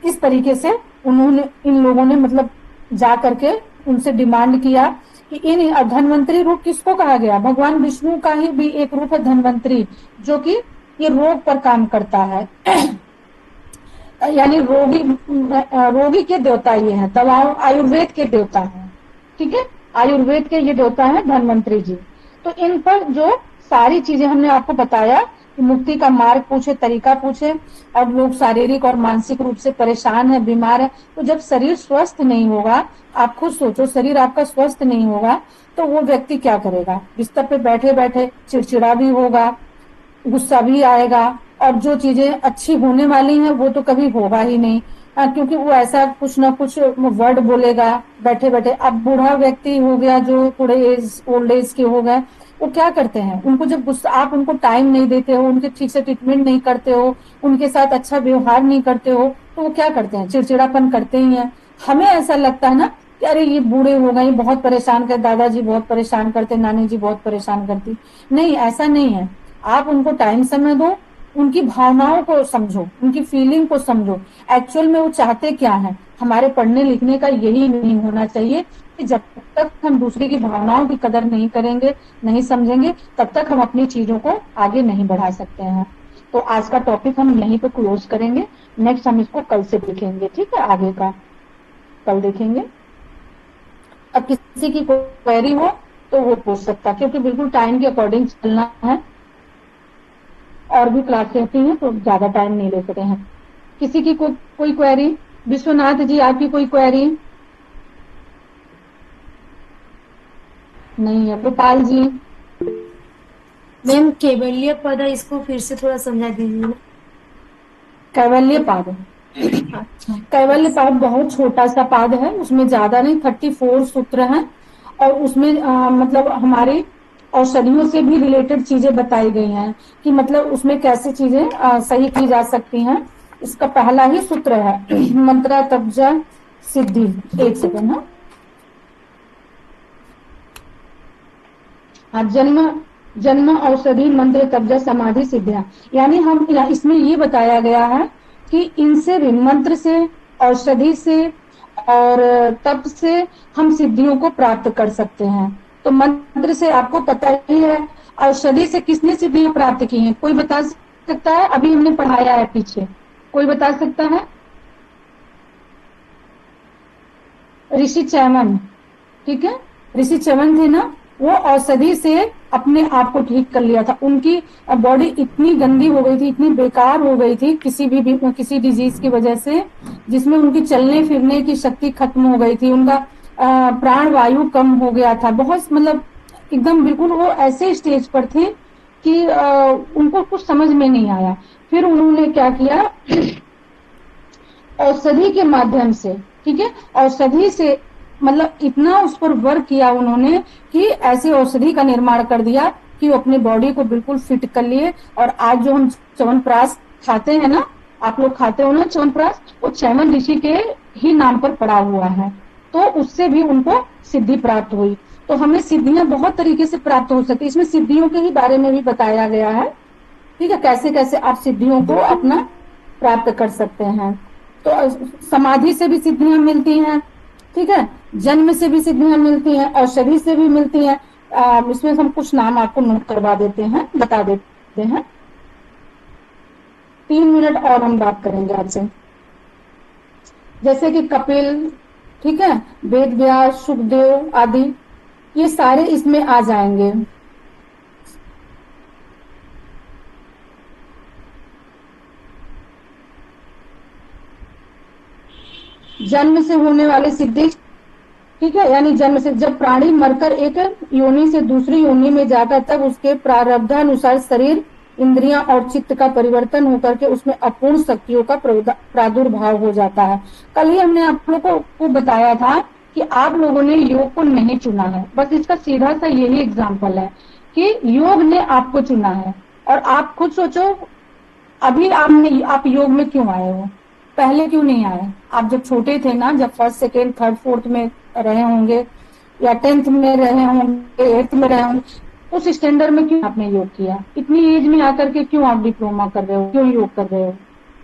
इस तरीके से इन लोगों ने मतलब जा करके उनसे डिमांड किया कि इन धन्वंतरी रूप किसको कहा गया? भगवान विष्णु का ही भी एक रूप है धन्वंतरी, जो कि ये रोग पर काम करता है। यानी रोगी के देवता ये है, दवाओं, आयुर्वेद के देवता है। ठीक है, आयुर्वेद के ये देवता है धन्वंतरी जी। तो इन पर जो सारी चीजें हमने आपको बताया कि मुक्ति का मार्ग पूछे, तरीका पूछे, और लोग शारीरिक और मानसिक रूप से परेशान है, बीमार है। तो जब शरीर स्वस्थ नहीं होगा, आप खुद सोचो, शरीर आपका स्वस्थ नहीं होगा तो वो व्यक्ति क्या करेगा? बिस्तर पे बैठे बैठे चिड़चिड़ा भी होगा, गुस्सा भी आएगा, और जो चीजें अच्छी होने वाली हैं वो तो कभी होगा ही नहीं। क्योंकि वो ऐसा कुछ ना कुछ वर्ड बोलेगा बैठे बैठे। अब बूढ़ा व्यक्ति हो गया, जो थोड़े ओल्ड एज के हो गए, वो क्या करते हैं? उनको जब गुस्सा, आप उनको टाइम नहीं देते हो, उनके ठीक से ट्रीटमेंट नहीं करते हो, उनके साथ अच्छा व्यवहार नहीं करते हो, तो वो क्या करते हैं? चिड़चिड़ापन करते ही हैं। हमें ऐसा लगता है ना कि अरे ये बूढ़े हो गए, बहुत परेशान करते, दादाजी बहुत परेशान करते, नानी जी बहुत परेशान करती। नहीं, ऐसा नहीं है। आप उनको टाइम समय दो, उनकी भावनाओं को समझो, उनकी फीलिंग को समझो, एक्चुअल में वो चाहते क्या है। हमारे पढ़ने लिखने का यही नहीं होना चाहिए कि जब तक हम दूसरे की भावनाओं की कदर नहीं करेंगे, नहीं समझेंगे, तब तक हम अपनी चीजों को आगे नहीं बढ़ा सकते हैं। तो आज का टॉपिक हम यहीं पे क्लोज करेंगे। नेक्स्ट हम इसको कल से देखेंगे। ठीक है, आगे का कल देखेंगे। अब किसी की क्वेरी हो तो वो पूछ सकता, क्योंकि बिल्कुल टाइम के अकॉर्डिंग चलना है, और भी क्लासें होती हैं तो ज्यादा टाइम नहीं ले सकते हैं। किसी की कोई क्वेरी? विश्वनाथ जी, आपकी कोई क्वेरी? नहीं है। गोपाल जी? मैम केवल्य पद है, इसको फिर से थोड़ा समझा दीजिए। कैवल्य पाद? अच्छा, कैवल्य पाद बहुत छोटा सा पाद है, उसमें ज्यादा नहीं, 34 सूत्र हैं, और उसमें मतलब हमारी औषधियों से भी रिलेटेड चीजें बताई गई हैं कि मतलब उसमें कैसे चीजें सही की जा सकती हैं। इसका पहला ही सूत्र है मंत्रा तब्जा सिद्धि। एक सेकेंड। हाँ, जन्म जन्म औषधि मंत्र तब्जा समाधि सिद्धियां, यानी हम इसमें ये बताया गया है कि इनसे भी मंत्र से, औषधि से और तप से हम सिद्धियों को प्राप्त कर सकते हैं। तो मंत्र से आपको पता ही है, औषधि से किसने सिद्धियां प्राप्त की हैं? कोई बता सकता है? अभी हमने पढ़ाया है पीछे, कोई बता सकता है? ऋषि चैमन, ठीक है, ऋषि चैमन थे ना, वो औषधि से अपने आप को ठीक कर लिया था। उनकी बॉडी इतनी गंदी हो गई थी, इतनी बेकार हो गई थी किसी डिजीज की वजह से, जिसमें उनकी चलने फिरने की शक्ति खत्म हो गई थी, उनका प्राण वायु कम हो गया था, बहुत मतलब एकदम बिल्कुल वो ऐसे स्टेज पर थे कि उनको कुछ समझ में नहीं आया। फिर उन्होंने क्या किया, औषधि के माध्यम से, ठीक है, औषधि से मतलब इतना उस पर वर्क किया उन्होंने कि ऐसी औषधि का निर्माण कर दिया कि वो अपने बॉडी को बिल्कुल फिट कर लिए। और आज जो हम च्यवनप्राश खाते हैं ना, आप लोग खाते हो ना च्यवनप्राश, वो चैमन ऋषि के ही नाम पर पड़ा हुआ है। तो उससे भी उनको सिद्धि प्राप्त हुई। तो हमें सिद्धियां बहुत तरीके से प्राप्त हो सकती है, इसमें सिद्धियों के ही बारे में भी बताया गया है, ठीक है, कैसे कैसे आप सिद्धियों को अपना प्राप्त कर सकते हैं। तो समाधि से भी सिद्धियां मिलती हैं, ठीक है, जन्म से भी सिद्धियां मिलती हैं, औषधि से भी मिलती हैं। इसमें हम कुछ नाम आपको नोट करवा देते हैं, बता देते हैं। 3 मिनट और हम बात करेंगे आपसे, जैसे कि कपिल, ठीक है, वेद व्यास, सुखदेव आदि, ये सारे इसमें आ जाएंगे। जन्म से होने वाली सिद्धि, ठीक है, यानी जन्म से, जब प्राणी मरकर एक योनि से दूसरी योनि में जाता, तब उसके प्रारब्धानुसार शरीर, इंद्रियां और चित्त का परिवर्तन होकर के उसमें अपूर्ण शक्तियों का प्रादुर्भाव हो जाता है। कल ही हमने आप लोगों को बताया था कि आप लोगों ने योग को नहीं चुना है, बस इसका सीधा सा यही एग्जाम्पल है कि योग ने आपको चुना है। और आप खुद सोचो, अभी आप योग में क्यों आए हो? पहले क्यों नहीं आए? आप जब छोटे थे ना, जब फर्स्ट सेकेंड थर्ड फोर्थ में रहे होंगे, या 10th में रहे होंगे, 8th में रहे होंगे, उस स्टैंडर्ड में क्यों आपने योग किया? इतनी एज में आकर के क्यों आप डिप्लोमा कर रहे हो, क्यों योग कर रहे हो?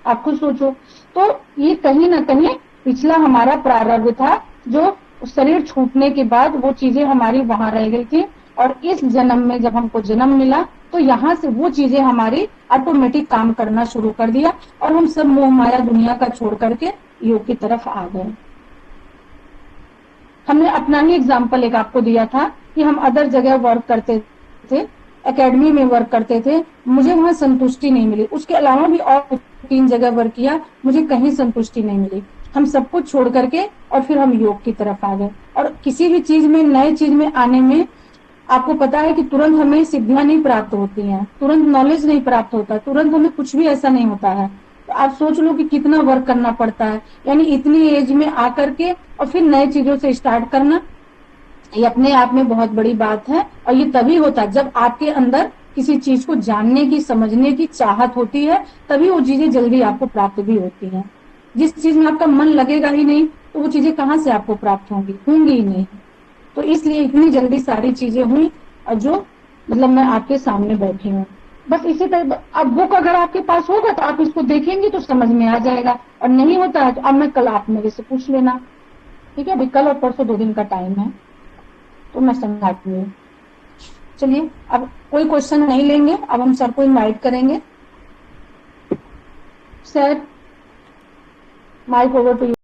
आप खुद सोचो। तो ये कहीं ना कहीं पिछला हमारा प्रारब्ध था, जो शरीर छूटने के बाद वो चीजें हमारी वहां रह गई थी, और इस जन्म में जब हमको जन्म मिला तो यहाँ से वो चीजें हमारी ऑटोमेटिक काम करना शुरू कर दिया, और हम सब मोह माया दुनिया का छोड़ करके योग की तरफ आ गए। हमने अपना ही एग्जाम्पल एक आपको दिया था कि हम अदर जगह वर्क करते थे, एकेडमी में वर्क करते थे, मुझे वहां संतुष्टि नहीं मिली। उसके अलावा भी और 3 जगह वर्क किया, मुझे कहीं संतुष्टि नहीं मिली। हम सब कुछ छोड़ करके और फिर हम योग की तरफ आ गए। और किसी भी चीज में, नए चीज में आने में आपको पता है कि तुरंत हमें सिद्धियां नहीं प्राप्त होती हैं, तुरंत नॉलेज नहीं प्राप्त होता, तुरंत हमें कुछ भी ऐसा नहीं होता है। तो आप सोच लो कि कितना वर्क करना पड़ता है, यानी इतनी एज में आकर के और फिर नए चीजों से स्टार्ट करना, ये अपने आप में बहुत बड़ी बात है। और ये तभी होता है जब आपके अंदर किसी चीज को जानने की, समझने की चाहत होती है, तभी वो चीजें जल्दी आपको प्राप्त भी होती हैं। जिस चीज में आपका मन लगेगा ही नहीं, तो वो चीजें कहाँ से आपको प्राप्त होंगी ही नहीं। तो इसलिए इतनी जल्दी सारी चीजें हुई, और जो मतलब मैं आपके सामने बैठी हूँ, बस इसी तरह। अब बुक अगर आपके पास होगा तो आप इसको देखेंगे तो समझ में आ जाएगा, और नहीं होता है तो अब मैं कल आप मेरे से पूछ लेना, ठीक है। अभी कल और परसों 2 दिन का टाइम है, तो मैं समझाती हूँ। चलिए, अब कोई क्वेश्चन नहीं लेंगे, अब हम सर को इनवाइट करेंगे। Sir, mike over to you.